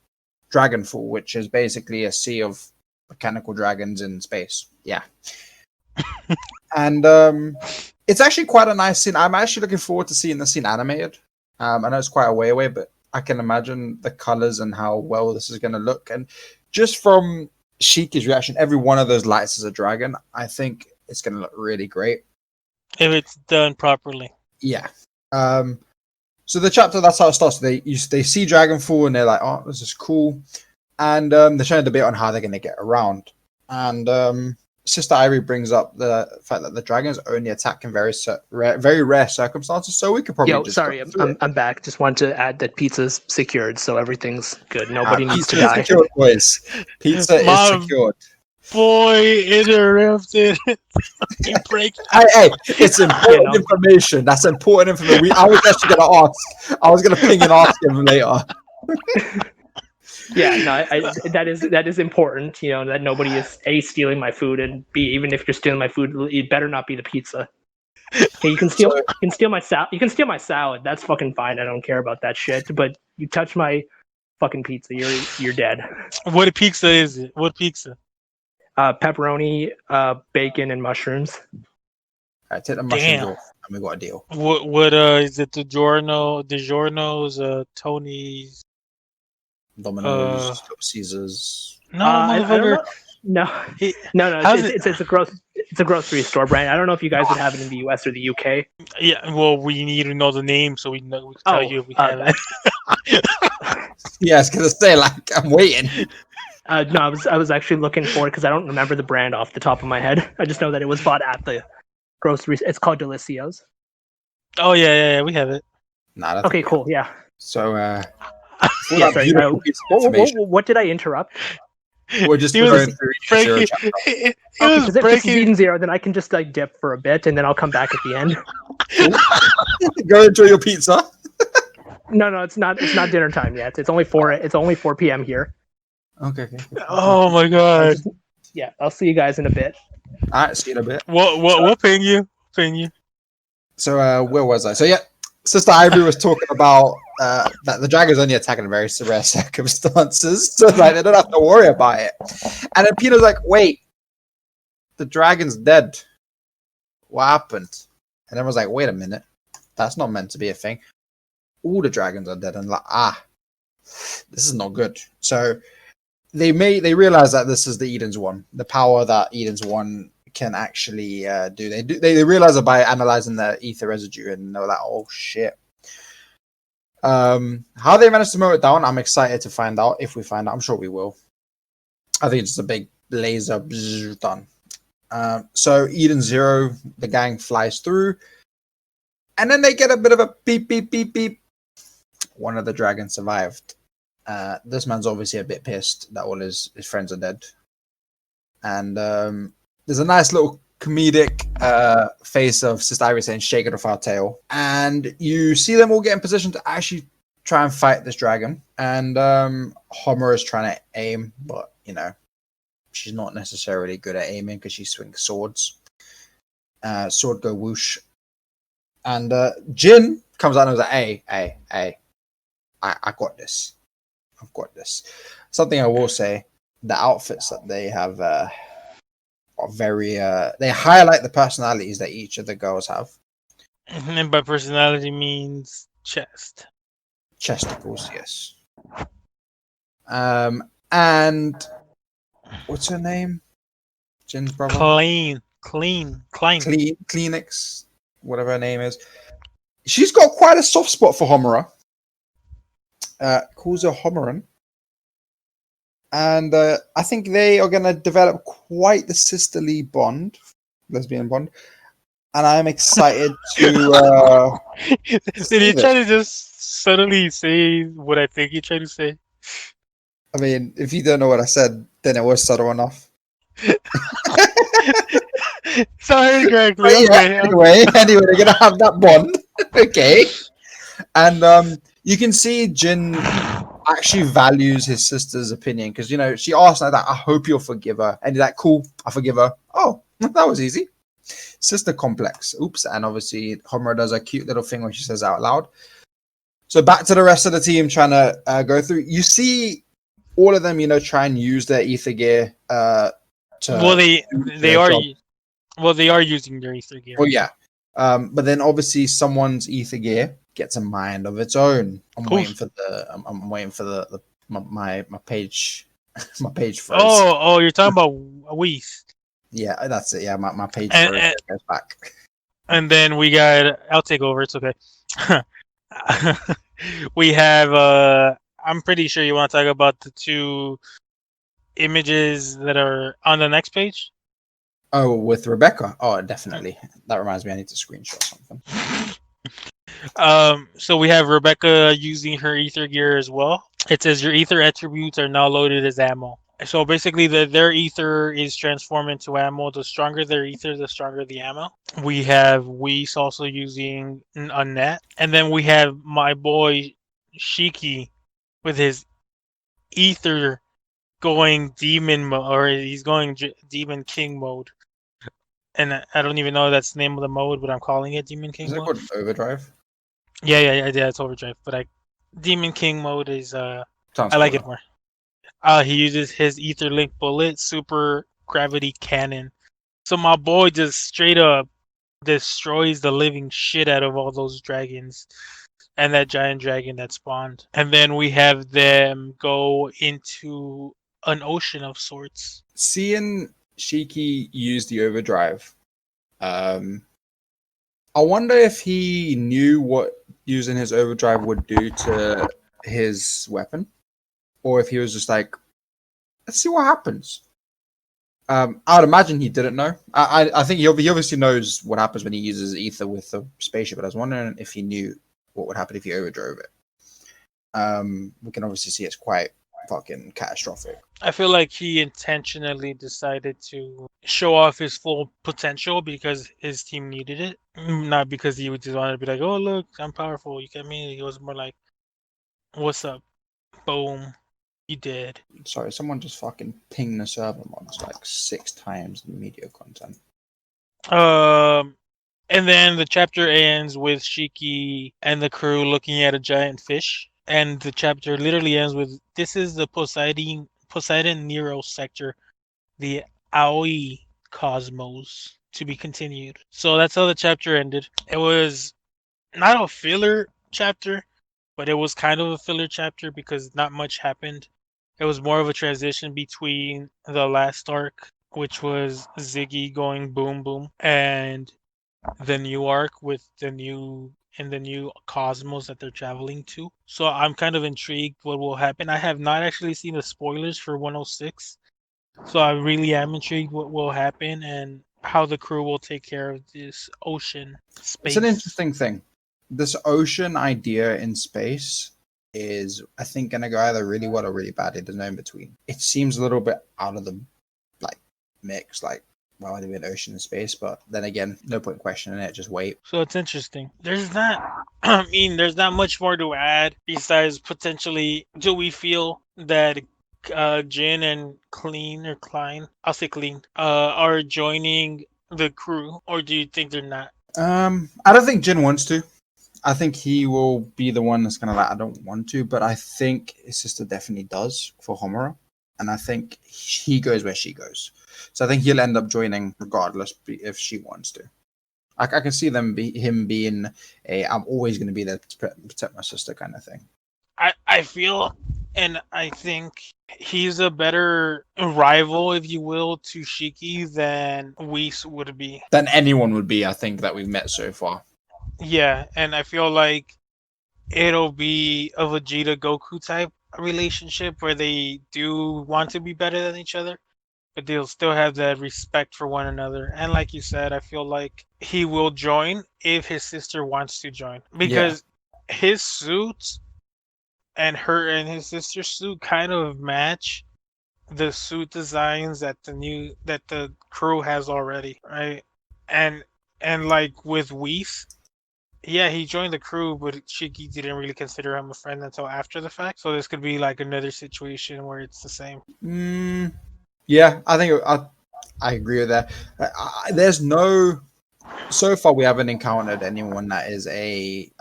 Dragonfall, which is basically a sea of mechanical dragons in space. Yeah. And it's actually quite a nice scene. I'm actually looking forward to seeing the scene animated. I know it's quite a way away, but I can imagine the colors and how well this is going to look. And just from Sheikah's reaction, every one of those lights is a dragon. I think it's going to look really great. If it's done properly. Yeah. So the chapter, that's how it starts. They see Dragonfall and they're like, oh, this is cool. And they're trying to debate on how they're going to get around. And Sister Ivory brings up the fact that the dragons only attack in very rare circumstances. So we could probably I'm back. Just want to add that pizza's secured, so everything's good. Nobody needs to die. Secured, boys. Pizza is secured. Boy, interrupted. You break. Hey, it's important information. That's important information. I was actually going to ask. I was going to ping and ask him later. Yeah, no, that is important. That nobody is A, stealing my food, and B, even if you're stealing my food, it better not be the pizza. Okay, you can steal my salad. You can steal my salad. That's fucking fine. I don't care about that shit. But you touch my fucking pizza. You're dead. What pizza is it? What pizza? Pepperoni, bacon, and mushrooms. All right, take the mushrooms Damn. off, and we got a deal. What is it? DiGiorno's, Tony's, Domino's, Caesars. no, I don't motherfucker. know. No. How's It's a grocery store brand. I don't know if you guys would have it in the US or the UK. Yeah, well, we need to know the name so we can tell you if we have it. Yeah, I was gonna say, like, I'm waiting. No, I was actually looking for it because I don't remember the brand off the top of my head. I just know that it was bought at the grocery. It's called Delicios. Oh yeah, we have it. Nah, that's Okay, cool. Yeah. So, Yeah. Sorry. What did I interrupt? We're just He was going through each zero breaking. chapter. He was Because if it's breaking. Eden Zero, then I can just like dip for a bit and then I'll come back at the end. Go enjoy your pizza. No, it's not dinner time yet. It's only 4 p.m. here. Okay. Oh my god. Yeah, I'll see you guys in a bit. All right, see you in a bit. We'll ping you. Ping you. So, where was I? So, yeah, Sister Ivory was talking about that the dragon's only attacking in very rare circumstances, so like they don't have to worry about it. And then Peter's like, "Wait, the dragon's dead. What happened?" And everyone's like, "Wait a minute, that's not meant to be a thing. All the dragons are dead." And like, this is not good. So they realize that this is the Eden's One, the power that Eden's One can actually do. They realize it by analyzing the ether residue, and they're like, "Oh shit." How they managed to mow it down, I'm excited to find out. If we find out, I'm sure we will. I think it's just a big laser done. So Eden Zero, the gang flies through, and then they get a bit of a beep beep beep beep. One of the dragons survived. This man's obviously a bit pissed that all his friends are dead, and there's a nice little comedic face of Sister Ivory saying "shake it off our tail," and you see them all get in position to actually try and fight this dragon. And Homer is trying to aim, but she's not necessarily good at aiming because she swings swords. Sword go whoosh, and Jin comes out and was like, "Hey, I got this. I've got this." Something I will say: the outfits that they have are very they highlight the personalities that each of the girls have. And by personality means chest. Chesticles, yes. And what's her name? Jin's brother? Kleenex, whatever her name is. She's got quite a soft spot for Homura. Calls her Homeran. And I think they are going to develop quite the sisterly bond, lesbian bond. And I'm excited to. Did you try to just suddenly say what I think you tried to say? I mean, if you don't know what I said, then it was subtle enough. Sorry, correctly. Yeah, anyway, they're going to have that bond. Okay. And you can see Jin actually values his sister's opinion because she asked like that, "I hope you'll forgive her," and he's like, "Cool, I forgive her." Oh, that was easy. Sister complex. Oops. And obviously Homer does a cute little thing when she says out loud. So back to the rest of the team trying to go through. You see all of them try and use their ether gear they are using their ether gear. Well, yeah. But then obviously someone's ether gear gets a mind of its own. I'm waiting for my page my page first. Oh, you're talking about Weath. Yeah, that's it. Yeah, my page and goes back. And then we got. I'll take over. It's okay. We have. I'm pretty sure you want to talk about the two images that are on the next page. Oh, with Rebecca. Oh, definitely. That reminds me. I need to screenshot something. So we have Rebecca using her ether gear as well. It says your ether attributes are now loaded as ammo. So basically, their ether is transformed into ammo. The stronger their ether, the stronger the ammo. We have Whis also using a net, and then we have my boy Shiki with his ether going demon mode, or he's going demon king mode. And I don't even know if that's the name of the mode, but I'm calling it demon king mode. Is it called overdrive? Yeah, it's overdrive. But Demon King mode is Sounds I like cooler. it more. He uses his Ether Link bullet, super gravity cannon. So my boy just straight up destroys the living shit out of all those dragons and that giant dragon that spawned. And then we have them go into an ocean of sorts. Seeing Shiki use the overdrive, I wonder if he knew what using his overdrive would do to his weapon, or if he was just like, let's see what happens. I'd imagine he didn't know. I think he obviously knows what happens when he uses ether with the spaceship, but I was wondering if he knew what would happen if he overdrove it. We can obviously see it's quite fucking catastrophic. I feel like he intentionally decided to show off his full potential because his team needed it, not because he just wanted to be like, "Oh look, I'm powerful. You get me." He was more like, "What's up? Boom, you did." Sorry, someone just fucking pinged the server mods like 6 times in media content. And then the chapter ends with Shiki and the crew looking at a giant fish. And the chapter literally ends with, "This is the Poseidon Nero sector, the Aoi cosmos, to be continued." So that's how the chapter ended. It was not a filler chapter, but it was kind of a filler chapter because not much happened. It was more of a transition between the last arc, which was Ziggy going boom boom, and the new arc with the new cosmos that they're traveling to. So I'm kind of intrigued what will happen. I have not actually seen the spoilers for 106, so I really am intrigued what will happen and how the crew will take care of this ocean space. It's an interesting thing. This ocean idea in space is, I think, going to go either really well or really bad. There's no in between. It seems a little bit out of the mix. Like, why would there be an ocean in space? But then again, no point questioning it. Just wait. So it's interesting. There's not, there's not much more to add besides potentially, do we feel that Jin and Klein, I'll say Clean, are joining the crew, or do you think they're not? I don't think Jin wants to. I think he will be the one that's gonna I don't want to, but I think his sister definitely does for Homura, and I think he goes where she goes. So I think he'll end up joining regardless if she wants to. I can see him being I'm always going to be there to protect my sister kind of thing. I feel, and I think he's a better rival, if you will, to Shiki than Whis would be. Than anyone would be, I think, that we've met so far. Yeah, and I feel like it'll be a Vegeta Goku type relationship where they do want to be better than each other, but they'll still have that respect for one another. And like you said, I feel like he will join if his sister wants to join, because his suit and his sister's suit kind of match the suit designs that the crew has already, right? And like with Whis, yeah, he joined the crew, but Shiki didn't really consider him a friend until after the fact. So this could be like another situation where it's the same. Yeah, I think I agree with that. There's no, so far we haven't encountered anyone that is a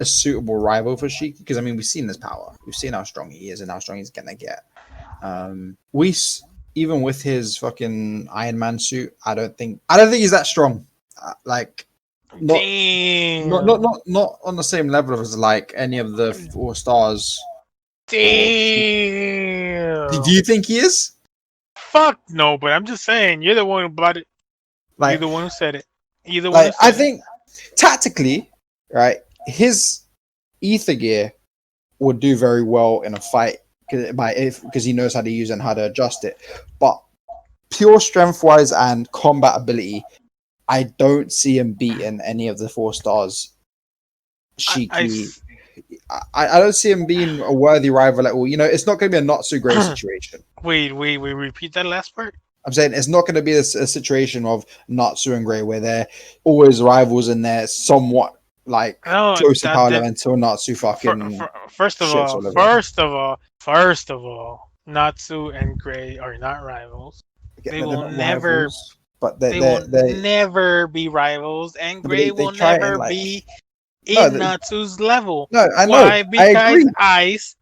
suitable rival for Shiki, because I mean we've seen his power, we've seen how strong he is and how strong he's gonna get. Whis, even with his fucking Iron Man suit, I don't think he's that strong. Not on the same level as like any of the 4 stars. Damn. Do you think he is? Fuck no, but I'm just saying, you're the one who brought it. You're the one who said it. You're the one who said I think tactically, right, his ether gear would do very well in a fight because he knows how to use it and how to adjust it. But pure strength wise and combat ability, I don't see him beating any of the 4 stars. Shiki. I don't see him being a worthy rival at all. You know, it's not going to be a not so great situation. Wait, repeat that last part? I'm saying it's not going to be a situation of Natsu and Grey where they're always rivals and they're somewhat like close to power level until Natsu fucking. First of all, Natsu and Grey are not rivals. They will never. But they will never be rivals, and Grey will never be in Natsu's level. No, I know. Why? Because I agree. ice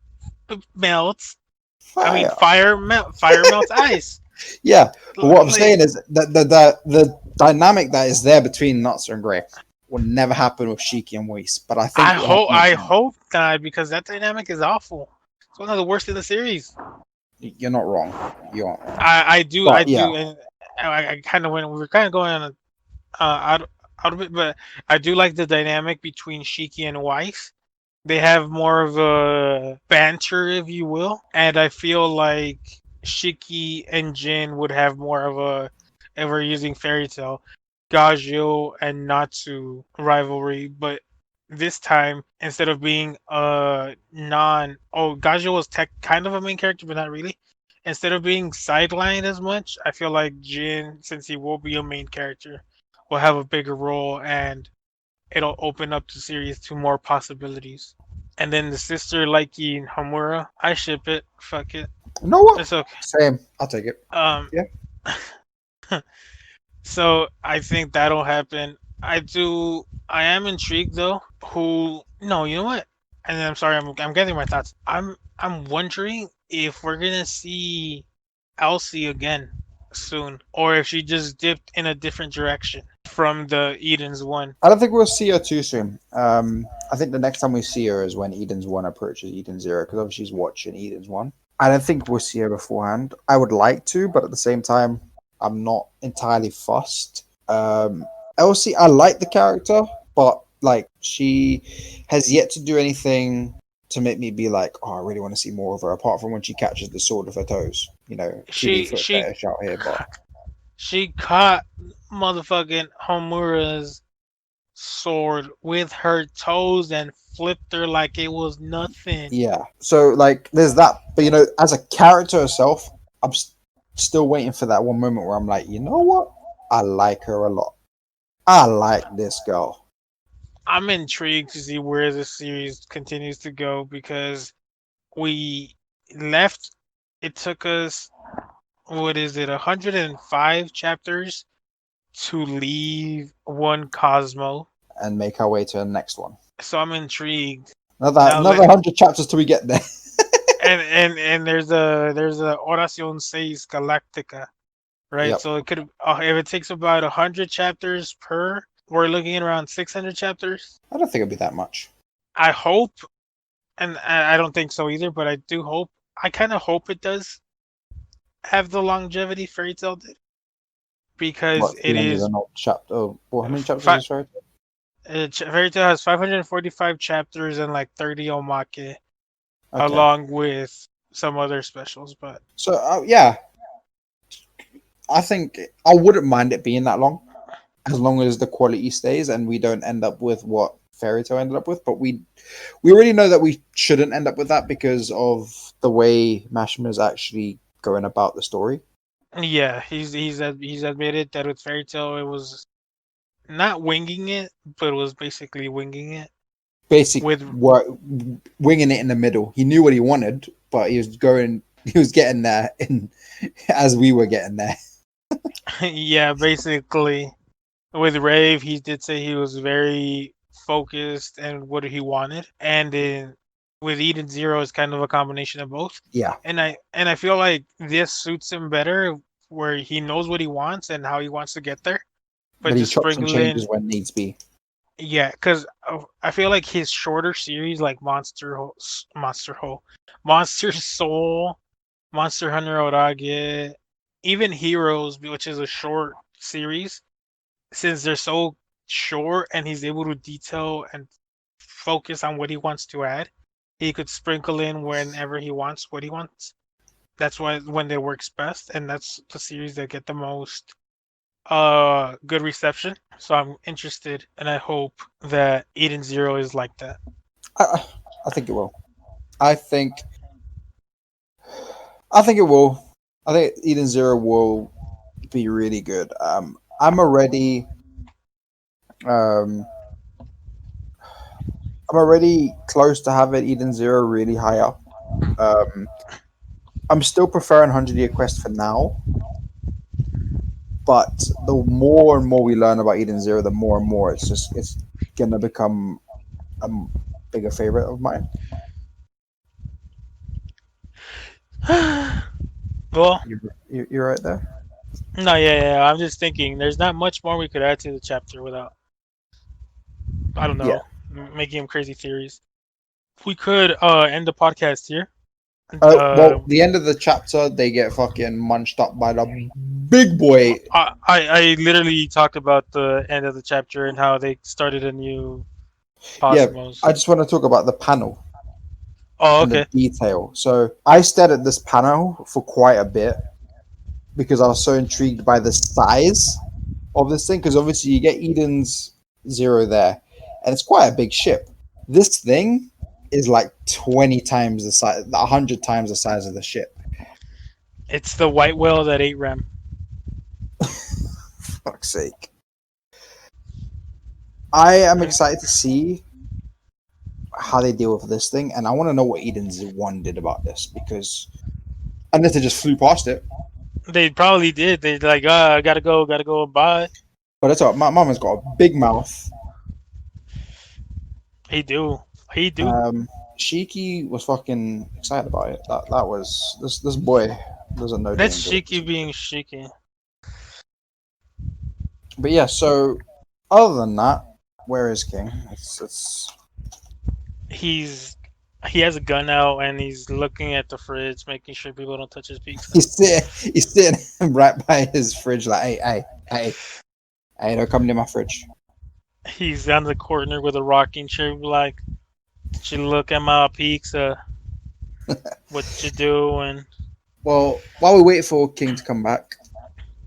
melts. Fire. Fire melts ice. Yeah, but what I'm saying is that the dynamic that is there between Natsu and Grey will never happen with Shiki and Whis. But I think I hope not, because that dynamic is awful. It's one of the worst in the series. You're not wrong. You aren't wrong. I do, Yeah. and I kind of we were kind of going on out of it, but I do like the dynamic between Shiki and Whis. They have more of a banter, if you will, and I feel like Shiki and Jin would have more of a, if we're using Fairy Tail, Gajio and Natsu rivalry, but this time instead of being Gajio was kind of a main character, but not really. Instead of being sidelined as much, I feel like Jin, since he will be a main character, will have a bigger role, and it'll open up the series to more possibilities. And then the sister Likey and Hamura, I ship it. Fuck it. You know what? It's okay. Same. I'll take it. Yeah. So I think that'll happen. I am intrigued though. You know what? And I'm sorry, I'm getting my thoughts. I'm wondering if we're gonna see Elsie again soon, or if she just dipped in a different direction from the Eden's one. I don't think we'll see her too soon. I think the next time we see her is when Eden's one approaches Eden Zero, because obviously she's watching Eden's one. I don't think we'll see her beforehand. I would like to, but at the same time, I'm not entirely fussed. Elsie, I like the character, but like she has yet to do anything to make me be like, oh, I really want to see more of her. Apart from when she catches the sword with her toes, you know, she out here, but she caught motherfucking Homura's sword with her toes and flipped her like it was nothing. Yeah. So like, there's that. But you know, as a character herself, I'm still waiting for that one moment where I'm like, you know what? I like her a lot. I like this girl. I'm intrigued to see where the series continues to go, because we left. It took us, 105 chapters to leave one Cosmo And make our way to the next one. So I'm intrigued. Another 100 chapters till we get there. and there's a Oración 6 Galactica, right? Yep. So it could, if it takes about 100 chapters per, we're looking at around 600 chapters. I don't think it'll be that much. I hope, and I don't think so either, but I do hope. I kind of hope it does have the longevity Fairy Tail did, because it is. Chapter. Oh, well, how many chapters is Fairy Tail? Fairy Tail has 545 chapters and like 30 omake, along with some other specials. But so yeah, I think I wouldn't mind it being that long as the quality stays and we don't end up with what Fairy Tail ended up with. But we already know that we shouldn't end up with that because of the way Mashima is actually going about the story. Yeah, he's admitted that with Fairy Tail it was not winging it, but it was basically winging it. Basically, winging it in the middle. He knew what he wanted, but he was getting there as we were getting there. Yeah, basically. With Rave, he did say he was very focused and what he wanted, and with Eden Zero, it's kind of a combination of both. Yeah, and I feel like this suits him better, where he knows what he wants and how he wants to get there, but he chops and changes when needs be. Yeah, because I feel like his shorter series, like Monster Soul, Monster Hunter Orage, even Heroes, which is a short series, since they're so short and he's able to detail and focus on what he wants to add, he could sprinkle in whenever he wants what he wants. That's when it works best, and that's the series that get the most good reception. So I'm interested, and I hope that Eden Zero is like that. I think it will. I think it will. I think Eden Zero will be really good. I'm already close to having Eden Zero really high up. I'm still preferring 100-Year Quest for now, but the more and more we learn about Eden Zero, the more and more it's gonna become a bigger favorite of mine. Well, You're right there. no, yeah. I'm just thinking. There's not much more we could add to the chapter without, I don't Yeah. know, making him crazy theories. We could end the podcast here. Well, the end of the chapter, they get fucking munched up by the big boy. I literally talked about the end of the chapter and how they started a new Yeah, cosmos. I just want to talk about the panel Oh, and the okay. detail. So I stared at this panel for quite a bit because I was so intrigued by the size of this thing. Because obviously you get Eden's Zero there, and it's quite a big ship. This thing is like 20 times the size, 100 times the size of the ship. It's the white whale that ate Rem. Fuck's sake. I am excited to see how they deal with this thing, and I want to know what Eden's One did about this, because unless they just flew past it. They probably did. They like, gotta go, bye. But that's all. My mama's got a big mouth. He do. Shiki was fucking excited about it. That was this boy doesn't know. That's Shiki being Shiki. But yeah, so other than that, where is King? He has a gun out and he's looking at the fridge, making sure people don't touch his pizza. He's sitting right by his fridge, like, hey, don't come near my fridge. He's on the corner with a rocking chair, like, did you look at my pizza? What you doing? Well, while we wait for King to come back,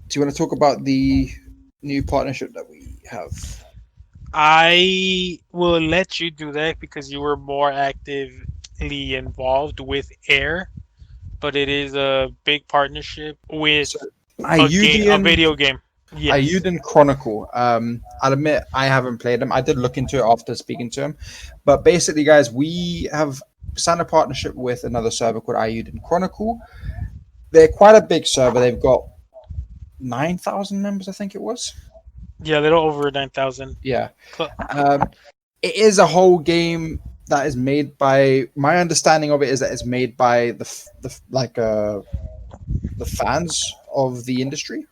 do you want to talk about the new partnership that we have? I will let you do that because you were more actively involved with Air, but it is a big partnership with a video game. Yes. Ayuden Chronicle. I'll admit I haven't played them. I did look into it after speaking to him, but basically, guys, we have signed a partnership with another server called Ayuden Chronicle. They're quite a big server. They've got 9,000 members, I think it was. Yeah, a little over 9,000. Yeah. It is a whole game that is made by. My understanding of it is that it's made by the fans of the industry.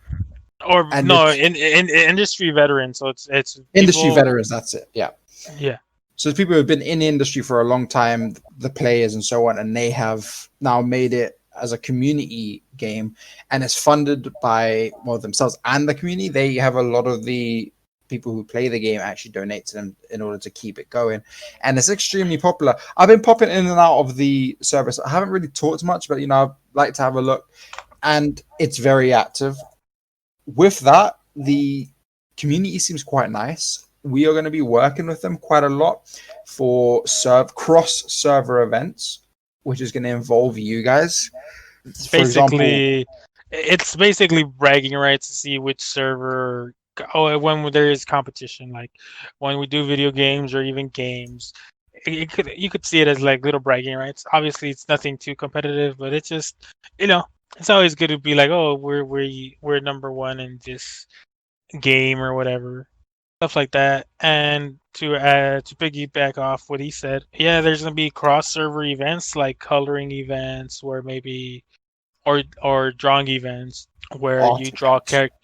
Or and no, in industry veterans. So it's industry veterans. That's it. Yeah. Yeah. So people who have been in the industry for a long time, the players and so on, and they have now made it as a community game, and it's funded by themselves and the community. They have a lot of the people who play the game actually donate to them in order to keep it going, and it's extremely popular. I've been popping in and out of the service. I haven't really talked much, but I'd like to have a look, and it's very active. With that, the community seems quite nice. We are going to be working with them quite a lot for cross-server events, which is going to involve you guys. It's basically bragging rights to see which server. When there is competition, like when we do video games or even games, you could see it as like little bragging rights. Obviously, it's nothing too competitive, but it's just it's always good to be like, oh, we're number one in this game or whatever, stuff like that. And to piggyback off what he said, yeah, there's gonna be cross server events like coloring events, where maybe or drawing events where you draw character.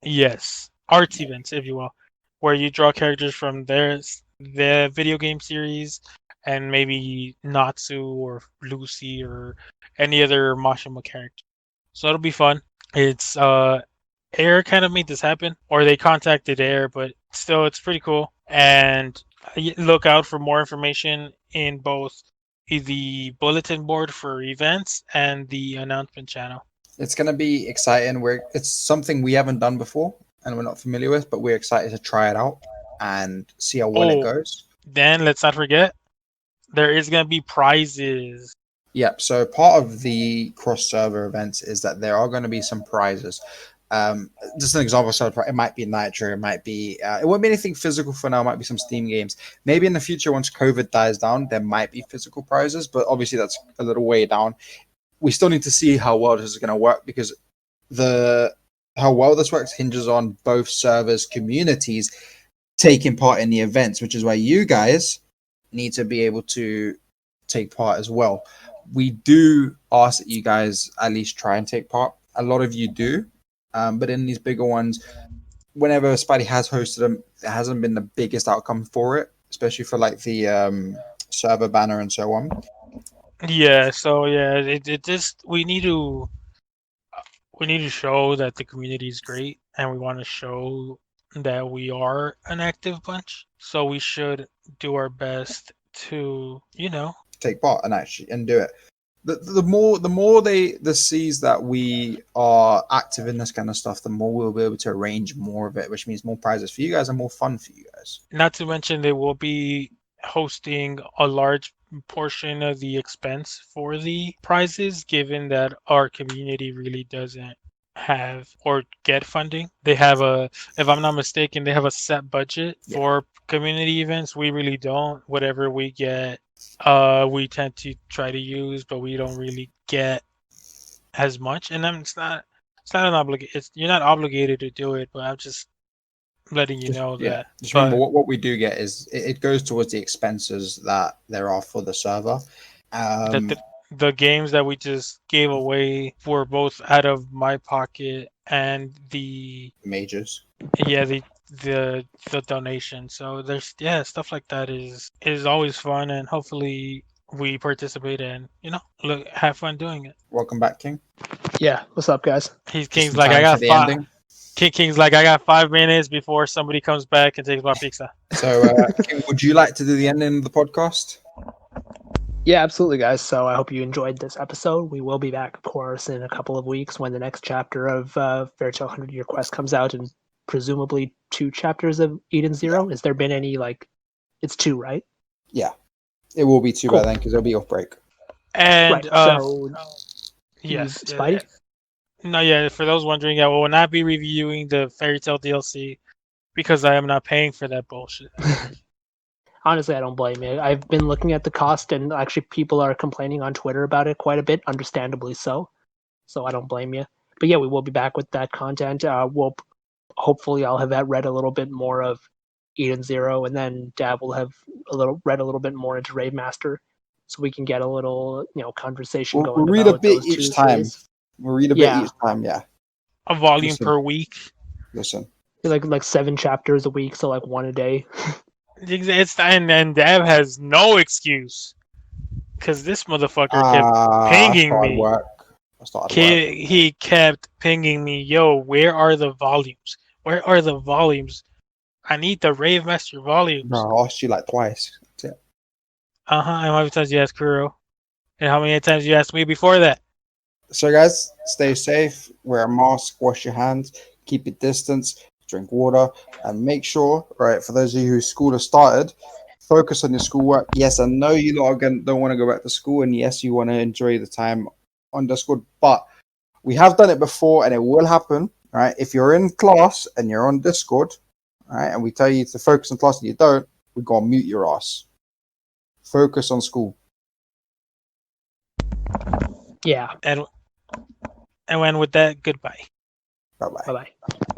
Yes, arts events, if you will, where you draw characters from the video game series, and maybe Natsu or Lucy or any other Mashima character. So it'll be fun. It's Air kind of made this happen, or they contacted Air, but still, it's pretty cool. And look out for more information in both the bulletin board for events and the announcement channel. It's going to be exciting. It's something we haven't done before and we're not familiar with, but we're excited to try it out and see how well it goes. Then let's not forget, there is going to be prizes. Yep. So part of the cross-server events is that there are going to be some prizes. Just an example, so it might be Nitro, it might be it won't be anything physical for now. It might be some Steam games. Maybe in the future, once COVID dies down, there might be physical prizes, but obviously that's a little way down. We still need to see how well this is going to work, because how well this works hinges on both servers' communities taking part in the events, which is why you guys need to be able to take part as well. We do ask that you guys at least try and take part. A lot of you do, but in these bigger ones, whenever Spidey has hosted them, it hasn't been the biggest outcome for it, especially for like the server banner and so on. Yeah, so yeah, it just we need to show that the community is great, and we want to show that we are an active bunch. So we should do our best to, take part and do it. The more they sees that we are active in this kind of stuff, the more we'll be able to arrange more of it, which means more prizes for you guys and more fun for you guys. Not to mention they will be hosting a large portion of the expense for the prizes, given that our community really doesn't have or get funding. They have if I'm not mistaken, they have a set budget for community events. We really don't. Whatever we get, we tend to try to use, but we don't really get as much. And then it's not an obligation. You're not obligated to do it, but I'm just letting you know that. Just remember what we do get is it goes towards the expenses that there are for the server. The games that we just gave away were both out of my pocket and the majors. Yeah, the donation. So there's stuff like that is always fun, and hopefully we participate and have fun doing it. Welcome back, King. Yeah, what's up, guys? King's like I got 5. King's like I got 5 minutes before somebody comes back and takes my pizza. So, King, would you like to do the ending of the podcast? Yeah, absolutely, guys. So I hope you enjoyed this episode. We will be back, of course, in a couple of weeks when the next chapter of Fairy Tail 100 Year Quest comes out, and presumably 2 chapters of Eden Zero. Has there been any, it's 2, right? Yeah, it will be 2 by then because it'll be off break. And yes, Spidey? No, yeah, for those wondering, I will not be reviewing the Fairy Tail DLC because I am not paying for that bullshit. Honestly, I don't blame you. I've been looking at the cost, and actually people are complaining on Twitter about it quite a bit, understandably so. So I don't blame you. But yeah, we will be back with that content. Hopefully I'll have read a little bit more of Eden Zero, and then Dab will have read a little bit more into Rave Master, so we can get a little conversation going. We'll read a bit each time. We'll read a bit each time. Yeah, a volume per week. Listen, like 7 chapters a week, so 1 a day. And Dab has no excuse because this motherfucker kept pinging me. He kept pinging me, yo, where are the volumes? Where are the volumes? I need the Rave Master volumes. Bro, I asked you twice. That's it. And how many times you asked Kuro? And how many times you asked me before that? So guys, stay safe, wear a mask, wash your hands, keep your distance, drink water, and make sure, right, for those of you whose school has started, focus on your schoolwork. Yes, I know you lot don't want to go back to school, and yes, you want to enjoy the time on Discord, but we have done it before and it will happen, right? If you're in class and you're on Discord, right, and we tell you to focus on class and you don't, we gotta mute your ass. Focus on school. Yeah. And with that, goodbye. Bye-bye. Bye-bye.